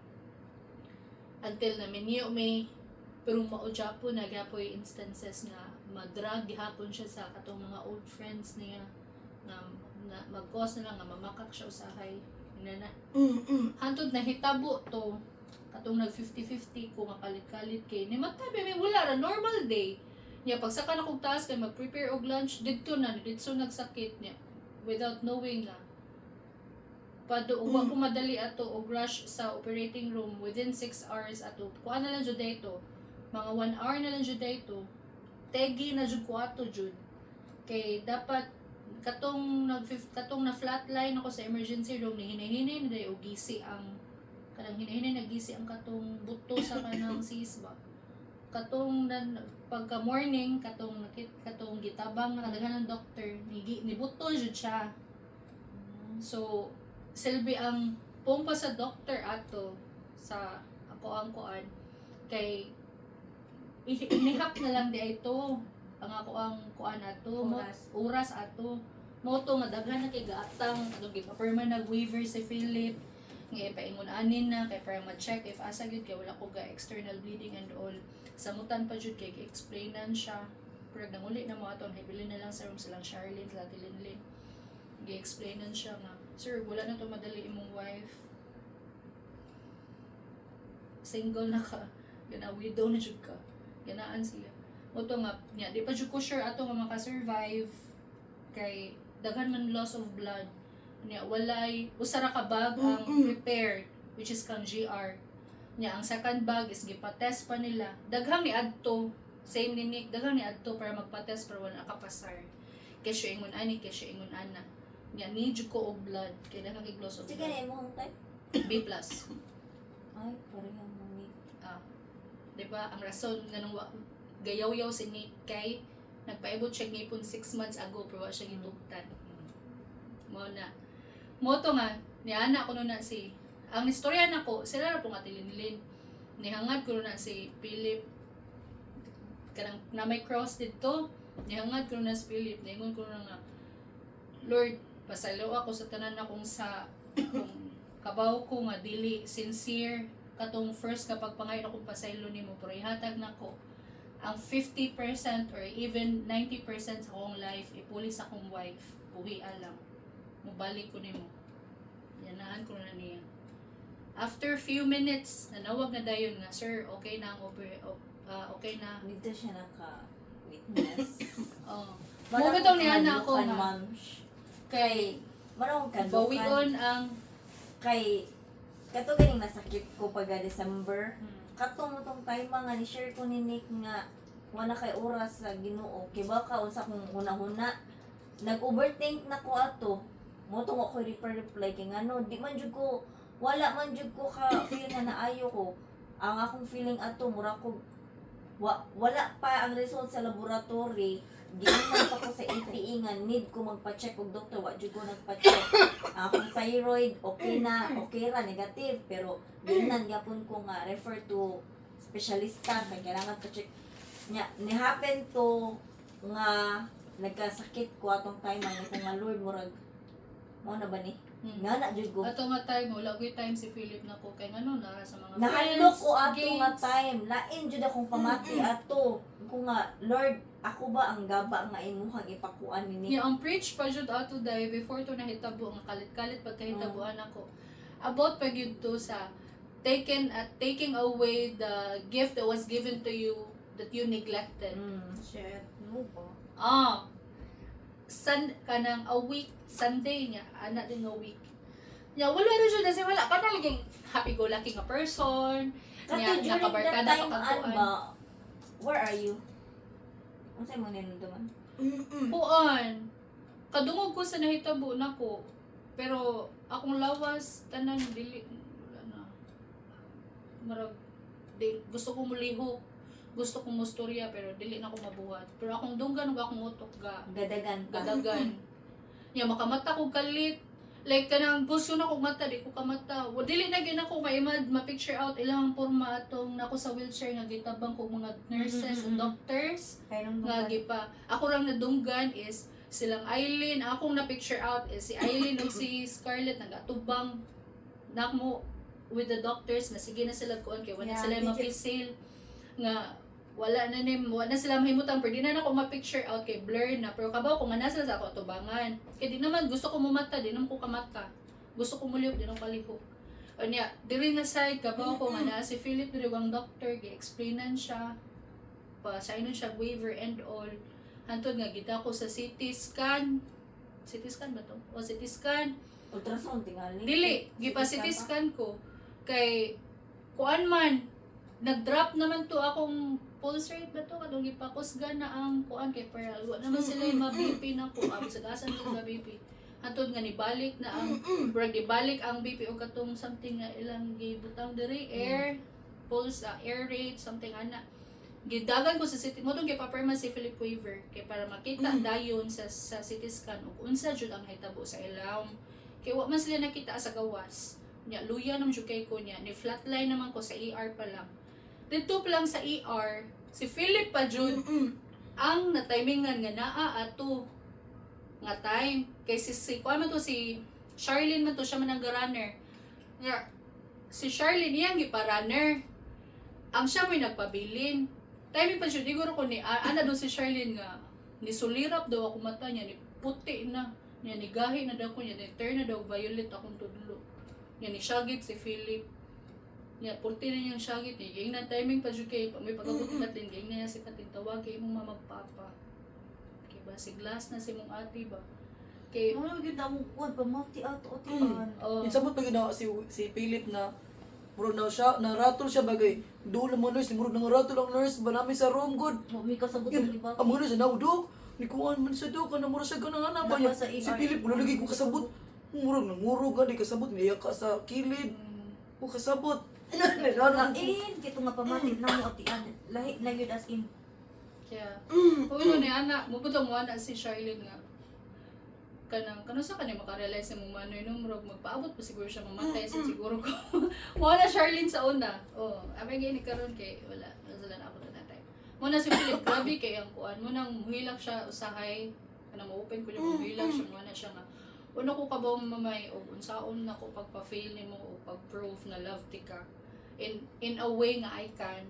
Until na minyo may pero mao po nagyapoy instances nga madrag gihapon siya sa katong mga old friends niya na mag-cause na lang nga mamakak siya usahay na hantod na hitabo to katong nag 50-50 ko makalit-kalit kay ni matabi may wala ra normal day niya pagsaka na kog taas kay mag-prepare og lunch didto nagsakit niya without knowing nga uwa ko madali ato og rush sa operating room within 6 hours ato kuha na lang jud dayto mga 1 hour na lang jud dayto tegi na jud ko ato jud kay dapat katong na flatline ako sa emergency room ni hinahinay na day og gisi ang kanang hinahinay na gisi ang katong buto sa kanang sis ba katong pagka morning katong gitabang nakadaghan ng doktor nibuton jud siya. So silbi ang pumpa sa doktor ato sa ako ang kuan kay inihap na lang di ito ang ako ang kuan ato oras ato mo to nga daghan na kay gaatang katong gipaperma nag waiver si Philip nga ipaingon anin na kay para ma-check if asa gyud kay wala ko ga external bleeding and all. Samutan pa jud kay explainan siya pero nanguli na mo aton hibilin na lang sa room silang Charlene sila Tilinlin gi-explainan siya nga sir wala na to madali imong wife single na ka gana widow na jud ka ganaan sila mo to nga nya di pa jud ko sure ato nga maka-survive kay daghan man loss of blood nya walay usara ka bag ang prepared which is kang GR nya ang second bag is gipatest pa nila daghang ni adto same ni Nick daghang ni adto para magpa-test pero wala nakapasar kay siya ingon ani kay siya ingon ana nya need jud ko og blood kay daghang kay loss of Sige blood na imong type. B+. Ay, parehang mo ni. Diba ang rason nganong gayaw-yaw si Nick kay nagpaibot siya ngipon 6 months ago pero wa siya gitugtan mo na mo to nga niana ko na si ang istorya nako sila ra pong atilinlin nihangad ko na si Philip kanang na may cross dito nihangad ko na si Philip ningon ko na nga Lord pasalo ako sa tanan akong sa kung kabaw ko nga dili sincere katong first kapag pangayon akong pasaylo nimo pero ihatag nako ang 50% or even 90% sa akong life ipuli sa akong wife buhi alam mubalik ko nimo yanaan ko na niya after few minutes nanawag na dayon nga sir okay na ang okay na Dito siya naka-witness. oh mo bitaw niya na ako nga ma'am. kay Marong kadukan. bawion ang Kay, kato ganing nasakit ko pag December. Katong tong time nga ni-share ko ni Nick nga wala kay oras sa Ginoo. Kay baka unsa kung una-una nag-overthink na ko ato. Mo tong ako reply kay ngano di man jud ko wala man jud ko ka feel nga naayo ko. Ang akong feeling ato mura ko wala pa ang result sa laboratory. Giingnan pa ko sa ATE nga need ko magpa-check og doktor wa jud ko nagpa-check. Ang akong thyroid okay ra negative pero giingnan gyapon ko nga refer to specialista kay kailangan pa-check nya ni happen to nga nagkasakit ko atong time nga Lord murag mo na ba ni nga na jud ko ato nga time wala gyud time si Philip nako kay ngano na sa mga nahalok ko ato games. nga time lain jud akong pamati ato ko nga Lord ako ba ang gaba nga imuhang ipakuan ni Yeah, ang preach pa jud ato day before to nahitabo ang kalit-kalit pagkahitabuan ako. About pag yun to sa taking away the gift that was given to you that you neglected. Shit. No ba? Kanang a week Sunday niya, ana din a week. Ya wala ra jud kasi wala ka na laging happy-go-lucky nga person. kato Nya during that nakabarkada time ka an katuan. ba where are you unsay mo ninunduman Puan. Kadungog ko sa nahitabo nako. Pero akong lawas tanan dili wala na. Marag gusto ko mulihok. Gusto ko mustorya pero dili na ko mabuhat. Pero akong dunggan ug akong utok gadagan pa gadagan. Ya makamata ko kalit. Like kanang puso na kong mata, di ko kamata. Wa dili na gyud ako kay ma-picture out ilang porma atong nako sa wheelchair nga gitabang ko mga nurses and doctors. kay nung Nga gipa. Ako lang nadunggan is silang Eileen. Akong na-picture out is si Eileen o si Scarlett nagatubang nakmo with the doctors na sige na sila kuan kay wala Yeah, sila medyo- mapisil nga wala na sila mahimutang pero di na ako ma-picture out kay blur na pero kabaw ko nga nasa sa ako tubangan kay di naman gusto ko mumata di naman ko kamata gusto ko mulihok di naman kalihok o niya diri nga side kabaw ko nga na si Philip diri ang doctor gi-explainan siya pa signon siya waiver and all hantod nga gita ko sa CT scan ba to o CT scan ultrasound tingali dili gipa CT scan ko kay kuan man nag-drop naman to akong pulse rate ba to kadong gipakusgan na ang kuan kay para wa naman sila yung ma-BP na ko abot sa gasan sila BP hantod nga nibalik na ang brag ibalik ang BP o katong something nga ilang gibutang diri air pulse air rate something ana gidagan ko sa city mo dong gipaperma si Philip Weaver kay para makita dayon sa CT scan ug unsa jud ang hitabo sa ilawom. Kay wa man sila nakita sa gawas. Nya luya nam jud kay ko niya ni flatline naman ko sa ER pa lang. Dito pa lang sa ER si Philip pa jud ang natimingan nga naa ato nga time kay si kuan man to si Charlene man to siya man ang runner. Nga si Charlene iyang gipa-runner. Ang siya may nagpabilin. Timing pa siya, siguro ko ni ana do si Charlene nga ni sulirap daw ako mata niya, ni puti na, niya ni gahi na daw ko niya, ni turn na daw violet akong tudlo. Niya ni syagit si Philip. Niya puti na niyang syagit niya. Yung na timing pa siya kay may pagkabuti natin, yung na niya si Kating tawag kay imong mamagpapa. Kay ba si Glass na si mong ate ba? Kay Ano gid mo kuan pa mo ti ato-atian. oh, Insabot pa gina si Philip na murag na siya, na rattle siya bagay. Doon naman nurse, murag na rattle ang nurse, ba namin sa room, good. Mo mi kasabot Yun, di ba? ang mga nurse, naudok. Ni kuhan man sa dok, na mura siya ganang anak ba niya. Napa sa Si ER. Philip, wala lagi kong kasabot. Murag, nangurog ka, di kasabot, niya ka sa kilid. O kasabot. Lain kito nga pamati na mo atian. Lahi na yun as in. kaya uno ni ana, mubuto mo ana si Charlene nga kanang sa kanya makarealize na mong manoy nung murag magpaabot pa siguro siya mamatay sa siguro ko. Muna Charlene sa una. Oh, amay gini karon kay wala na ako na time. Muna si Philip grabe kay ang kuan mo nang muhilak siya usahay kanang open ko yung muhilak siya muna siya nga. Uno ko kabaw mamay og unsaon na ko pagpa-fail nimo o pag-prove na love ti ka. In a way nga I can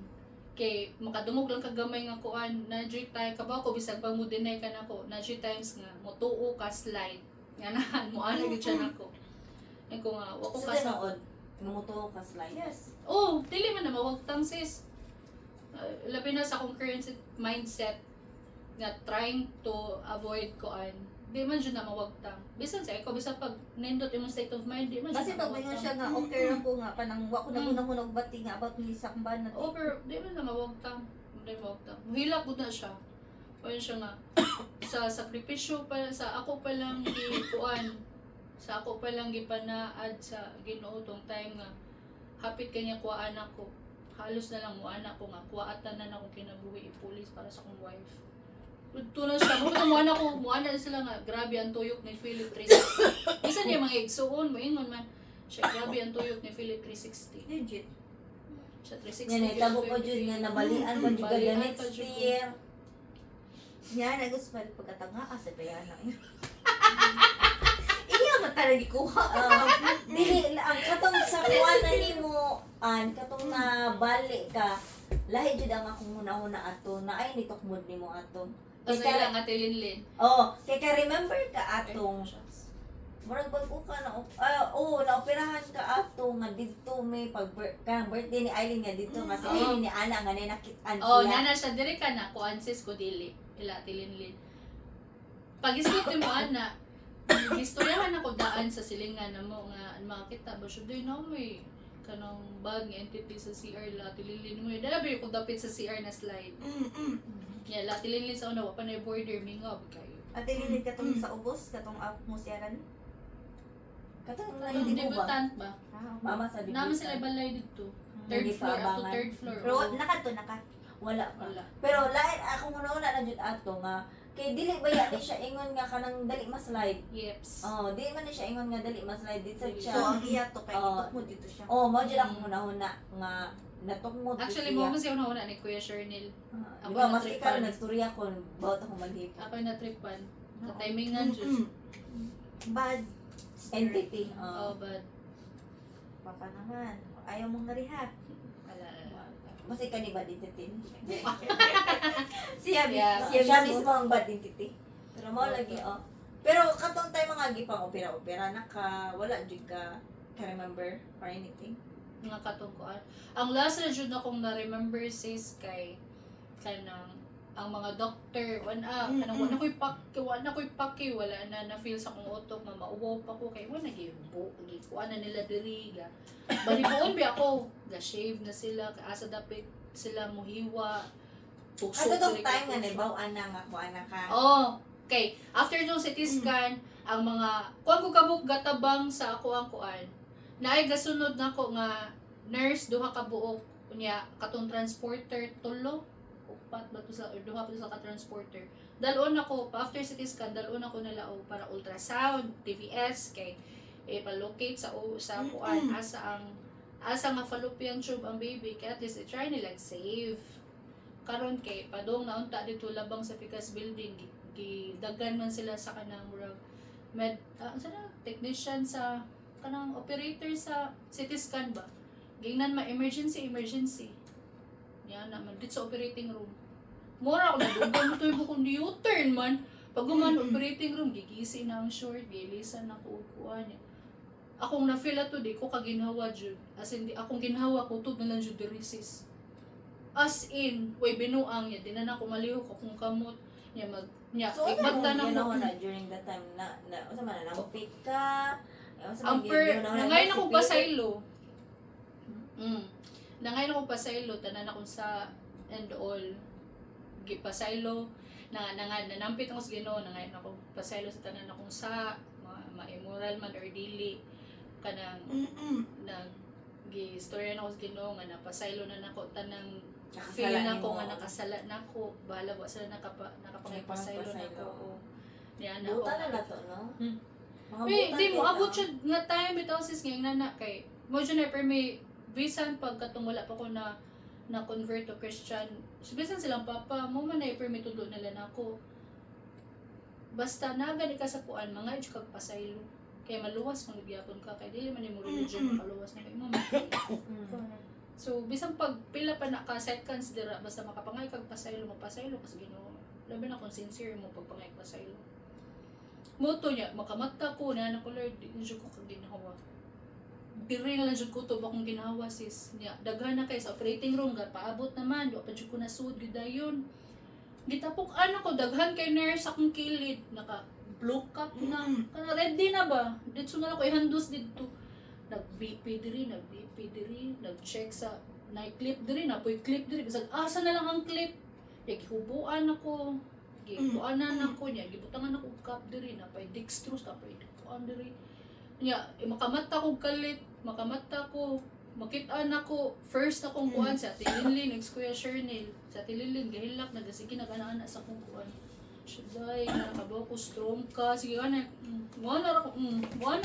kay makadungog lang kagamay nga kuan na joy time kabaw ko bisag pang mo deny ka nako na joy times nga motuo ka slide nga nahan mo ana gid siya nako ay ko nga wa ko Sa kasa tinood, tumuto ka slide. Yes. oh dili man na mawagtang sis. Labi na sa akong current mindset nga trying to avoid kuan di man jud na mawagtang bisan sa ikaw bisan pag nindot imong state of mind di man Kasi jud na pag mingon mawagtang. siya nga okay ra ko nga kanang wa ko na munang bati nga about ni sakban na. Oh, pero di man na mawagtang. Di mawagtang. Muhilak ko na siya. O yun siya nga. Sa sakripisyo pa, sa ako pa lang gikuan. Sa ako pa lang gipanaad sa Ginoo tong time nga. Hapit kanya kuha anak ko. Halos na lang mo anak ko nga. Kuwaatan na akong kinabuhi ipulis para sa akong wife. Ito na siya. Kung mo anak ko, mo anak sila nga. Grabe ang tuyok ni Philip 360. Isa niya mga igsuon, maingon man. Siya, grabe ang tuyok ni Philip 360. Legit. Siya 360. Yan ay tabo ko jud nga nabalian pa jud ka Balian next pa jud ko. year. Yan agus pa pagkatanga sa bayana. Iya man talaga kuha. Dili ang katong sa kuan na nimo katong na bali ka. Lahi jud ang akong una-una ato na ay nitukmod nimo ato. Kasi lang nga tilinlin. Oh, kay ka remember ka atong murag bago ka na naoperahan ka ato nga dito may kanang birthday ni Eileen nga dito nga si Eileen ni Ana nga nakit-an Oh, sila. nana siya dire ka na kuansis ko dili. Ila tilinlin. Pag istorya mo ana, istoryahan ako daan sa silingan na mo nga makita ba siya doy na may kanang bag nga entity sa CR la tilinlin mo. Dala ba yung dapit sa CR na slide. Ya la tilinlin sa una wa pa na border mingob kayo. Ate linid katong sa ubos katong mo siyaran. Katong na Yung hindi ko ba? debutant ba? Mama sa debutant. Naman sila balay dito. Third Hindi floor pa up to abangan. third floor. Pero Oh, nakato naka. Wala pa. wala. Pero lain akong una-una na jud ato nga kay dili ba ya ni siya ingon nga kanang dali ma-slide. Yeps. Oh, di man ni siya ingon nga dali ma-slide dito Dili. siya. So ang iya to kay Oo. itok mo dito siya. Oh, mao jud akong una-una nga natukmod Actually, mo man siya una ni Kuya Shernil. Ako Ako mas na-tripan. ikaw nagstorya ko bawat ako maghip. Ako yung na-tripan. Sa timingan jud. Bad Entity. Oh, but Papa naman. Ayaw mong narihat. wala. Mas ikaw ni bad entity. Siya Yeah. Siya mismo ang bad entity. Pero mo lagi Pero katong tayo mga gipang opera-opera wala jud ka remember or anything. Mga katungkuan. Ang last na jud akong na-remember sis kay kanang ang mga doctor kanang wala ko'y paki wala na feel sa kong utok na mauwaw pa ko kay wala gikuan na nila diri ga balibuon bi ako ga shave na sila asa dapit sila muhiwa tukso Ato tong diri time kay nga tukso. nabaw ana nga kuan na ka. Oh, okay. After nung CT scan, ang mga kuan ko kabuk gatabang sa ako ang kuan. Naay gasunod nako nga nurse duha ka buok unya katong transporter tulo upat ba to sa or duha pa to sa ka-transporter. Dalon ako pa after CT scan, dalon ako nila og para ultrasound, TVS kay ipalocate sa sa kuan asa nga fallopian tube ang baby kaya at least i-try nila save. Karon kay padong naunta dito labang sa Picas building gidagan man sila sa kanang murag technician sa kanang operator sa CT scan ba. Gingnan emergency. Yan naman dito sa operating room. Mura ako nadugan mo to kung U-turn man. Pag guman operating room, gigisi na ang short, gilisan na ko kuha niya. Akong na-feel ato, di ko kaginhawa jud. As in, akong ginhawa ko, tub na lang jud diresis. As in, way binuang niya, di na ako maliho ko kung kamot niya So, ano mo igbanta na ginawa ko. na during that time na unsa man na nampik ka? Ang nangayon ako pasaylo. Nangayon ako pasaylo, tanan ako sa and all. Pasaylo nanampit ako sa Ginoo nangayon ako pasaylo sa tanan akong sa ma-immoral man or dili kanang gi-storya na ako sa Ginoo nga napasaylo na nako tanang feel na ko nga nakasala nako bahala wa sila nakapangipasaylo nako niya na Buta na to, no? Mga Wait, buta di mo kay, abot siya nga time bitaw sis nga nana kay mo jud na may bisan pagkatong wala pa ko na convert to Christian. So, bisan silang papa, mo man na i-permit tudlo nila nako. Basta nagani ka sa kuan, mga edge kag pasaylo. Kaya maluwas kung nagyapon ka kay dili man mo religion makaluwas na kay mo. So bisan pag pila pa na ka seconds dira basta makapangay kag pasaylo mapasaylo kas Ginoo. Labi na kung sincere mo pagpangay pasaylo. Moto niya makamata ko na ko Lord, di ko kag ginawa. Diri na lang jud ko to bakong ginawa sis niya daghan na kay sa operating room ga paabot naman wa pa jud ko nasud gid dayon gitapok ano ko daghan kay nurse akong kilid naka blue cap na kana ready na ba dito na ako ihandos dito nag BP diri nag-check sa na-clip diri na poy clip diri bisag asa na lang ang clip gihubuan ako gibuanan ako niya gibutangan ako cap diri na pay dextrose na pay kuan diri niya makamata ko kalit makamata ko makit-an ako first akong kuan sa Tilinlin ex Kuya Shernil sa Tilinlin gahilak nagasige nag-ana sa akong kuan siday nakabaw ko strong ka sige ana wala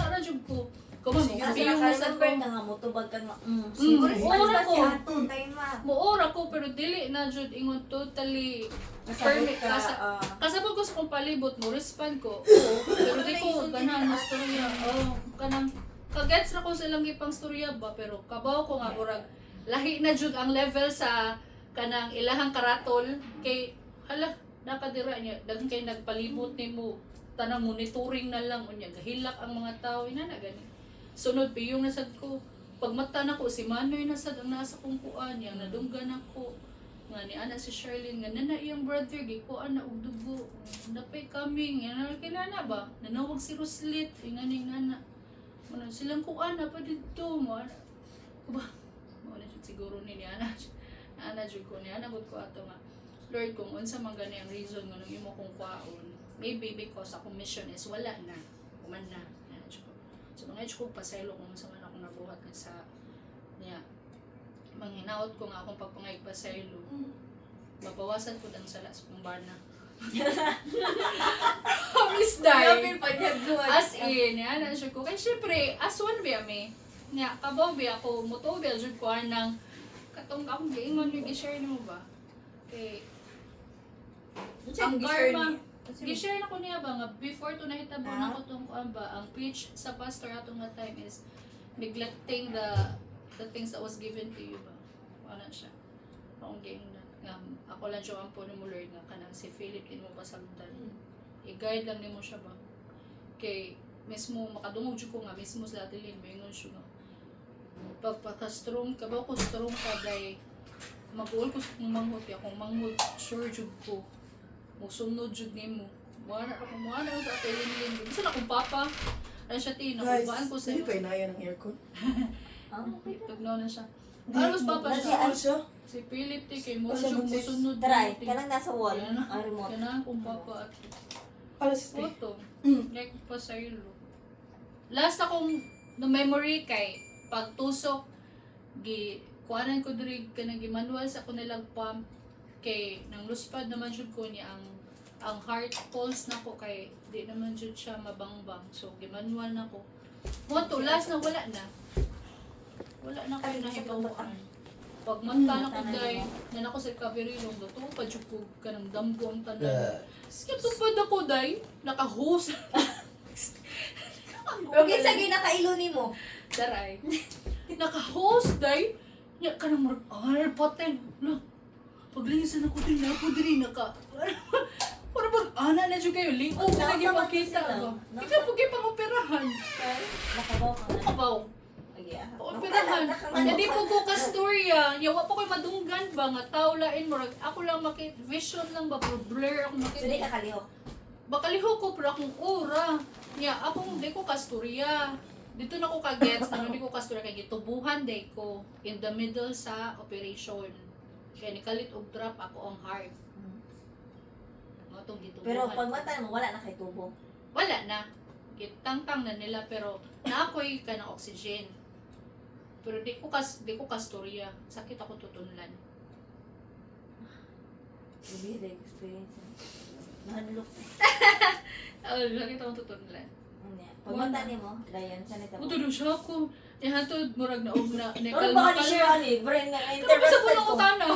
ra jud ko kuma mo Kasi biyong sa ko naka-remember ka nga motubag ka nga. Siguro Siguro ko. si ato kay ma. muora ko pero dili na jud ingon totally permit ka kasabot ko sa kong palibot mo respond ko oo pero di ko ganahan na storya kanang kagets na ko sa ilang gipang storya ba pero kabaw ko nga murag lahi na jud ang level sa kanang ilahang karatol kay hala nakadira niya daghang kay nagpalibot nimo tanang monitoring na lang unya gahilak ang mga tao ina na gani sunod piyong nasad ko pagmata na ko si Manoy nasad ang nasa kong kuan yang nadunggan ako nga ni ana si Sherlyn nga nana iyang brother gikuan na og dugo napay coming yan kinana ba nanawag si Roslit ingani nana mo silang kuan na pa dito mo ba mo na siguro ni ana jud ko ni ana gud ko ato nga Lord kung unsa man gani ang reason nga nung imo kong kwaon maybe because akong mission is wala na kuman na so mga ko pasaylo kung unsa man ako nabuhat nga sa niya manghinaot ko nga akong pagpangay pasaylo mabawasan ko ang sala sa kumbana Miss Dai as in yan na siya ko kaya syempre as one ba me nga kabaw ba ako motobil jud ko nang katong akong giingon yung i-share nimo ba kay ang karma gi-share na ko niya ba nga before to nahitabo na ko tong kuan ba ang preach sa pastor atong nga time is neglecting the things that was given to you ba wala siya akong game na nga ako lang siya ang puno mo Lord nga kanang si Philip din mo pasagdan i-guide lang nimo siya ba kay mismo makadungog jud ko nga mismo sa atilin maingon siya nga pagpaka-strong ka ba ko strong ka day mag-uol ko sa manghot akong manghot sure jud ko musunod jud nimo wala sa atilin bisan akong papa ano siya tinakubaan ko sa hindi pa inaya ng aircon. tugnaw na siya aros papa siya siya. si Philip ti kay mo musunod Try, kanang nasa wall, Yan. ang remote. kanang kong papa at Alas este. photo like pa sa ilo last akong no memory kay pagtusok gi kuanan ko diri kanang gimanual sa ako nilang pump Kay nang luspad naman jud ko niya ang heart pulse na ko kay di naman jud siya mabangbang. So gimanual na ko. Mo to last na wala na. Wala na kayo nahibawaan. Pag manta na ko day, nan ako sa recovery room, doon pa jud ko kanang damgo ang tanan. Skip tupad ako day, naka-host. Pero kinsa gyud nakailo nimo? Daray. Naka-host day, nya kanang paten. Lo. Paglinisan ako din na po diri naka. Para bang ana na jud kayo lingaw ko lagi makita ko. Ikaw po kay pangoperahan. Nakabaw ka nga. Abaw. Lagi ah. Operahan. Hindi po ko ka storya. Yawa po koy madunggan ba nga tao lain mo ako lang makit vision lang ba pero blur ako So di makita. ka kalihok. Bakaliho ko pero akong ora. Nya akong di ko ka storya. Dito na ko ka-gets ano di ko ka storya kay gitubuhan day ko in the middle sa operation. Kaya nikalit og drop ako ang heart. Mo tong gitubuhan. Pero pag mata mo, wala na kay tubo. Wala na. Kitang-tang na nila pero naakoy ka ng oxygen. Pero di ko kastorya. Sakit ako tutunlan. Really experience. Nahanlok. Sakit ako tutunlan. Pag mata ni mo, dayon sa nito. Buto na siya ako. Ihatod, murag na og na. Ano ba ka ni Shirley? Brain nga Pero sa interested puno ko. ko tana.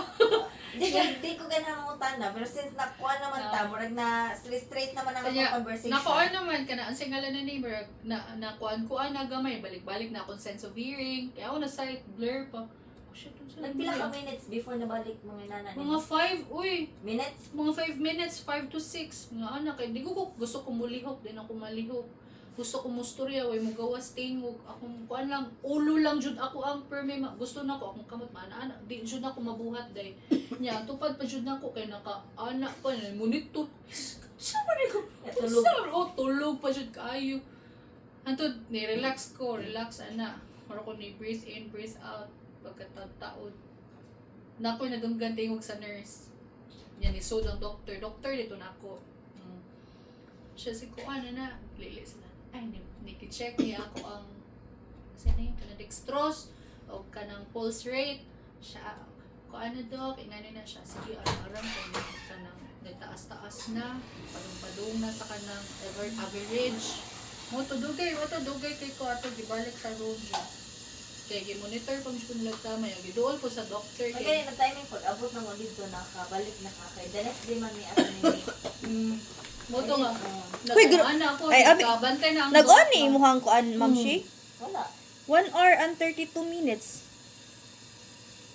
Di ko ganang mutanda. Pero since nakuha naman ta, murag na straight naman ang Kaya, akong conversation. nakuha naman ka na. Ang singalan na neighbor, nakuhaan na gamay. Balik-balik na akong sense of hearing. Kaya ako na sight, blur pa. Oh shit, ang sarap Nagpila ka blur. minutes before nabalik mga nana ni Mga 5, uy. minutes? Mga 5 minutes, 5 to 6. Mga anak, di ko gusto ko mulihok, di na ako malihok. Gusto ko musturya, way mo gawas tingog. Akong kuan lang, ulo lang jud ako ang perme. Gusto na ko, akong kamot maana. Di jud ako mabuhat day. Nya, tupad pa jud na ko kay naka-anak pa. Monitor. Sama ni ko. Tulog. Tulog pa jud kaayo. Antod, ni-relax ko, relax ana. Para ko ni breathe in, breathe out. Pagkataon. Nakoy nadunggan tingog sa nurse. Yan, isod ang doctor. Doctor, dito na ako. Siya si Kuan na lilis na. Ay, niki-check niya ako ang kasi na yung kanang dextrose o kanang pulse rate. Siya, Kuan na dok, ingani na siya. Sige, aram kung kanang nagtaas-taas na. Padung-padung na sa kanang average. Mo to dugay kay ko ato gibalik sa room niya. Kaya gi-monitor pa ko nila tama. Giduol ko sa doctor Pag kay ganyan na timing po, abot na mo dito nakabalik na ka kay the next day man ni ako ni moto nga. Uy, Nagana ako, ay, abi- nagkabantay na ang Nag-on doktor. eh, mukhang kuan, Ma'am Shi. Wala. 1 hour and 32 minutes.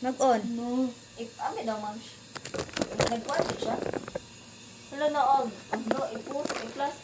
Nag-on. No. If ame daw ma'am. Nagkuha siya. Wala na og. No, i-post, i-plus,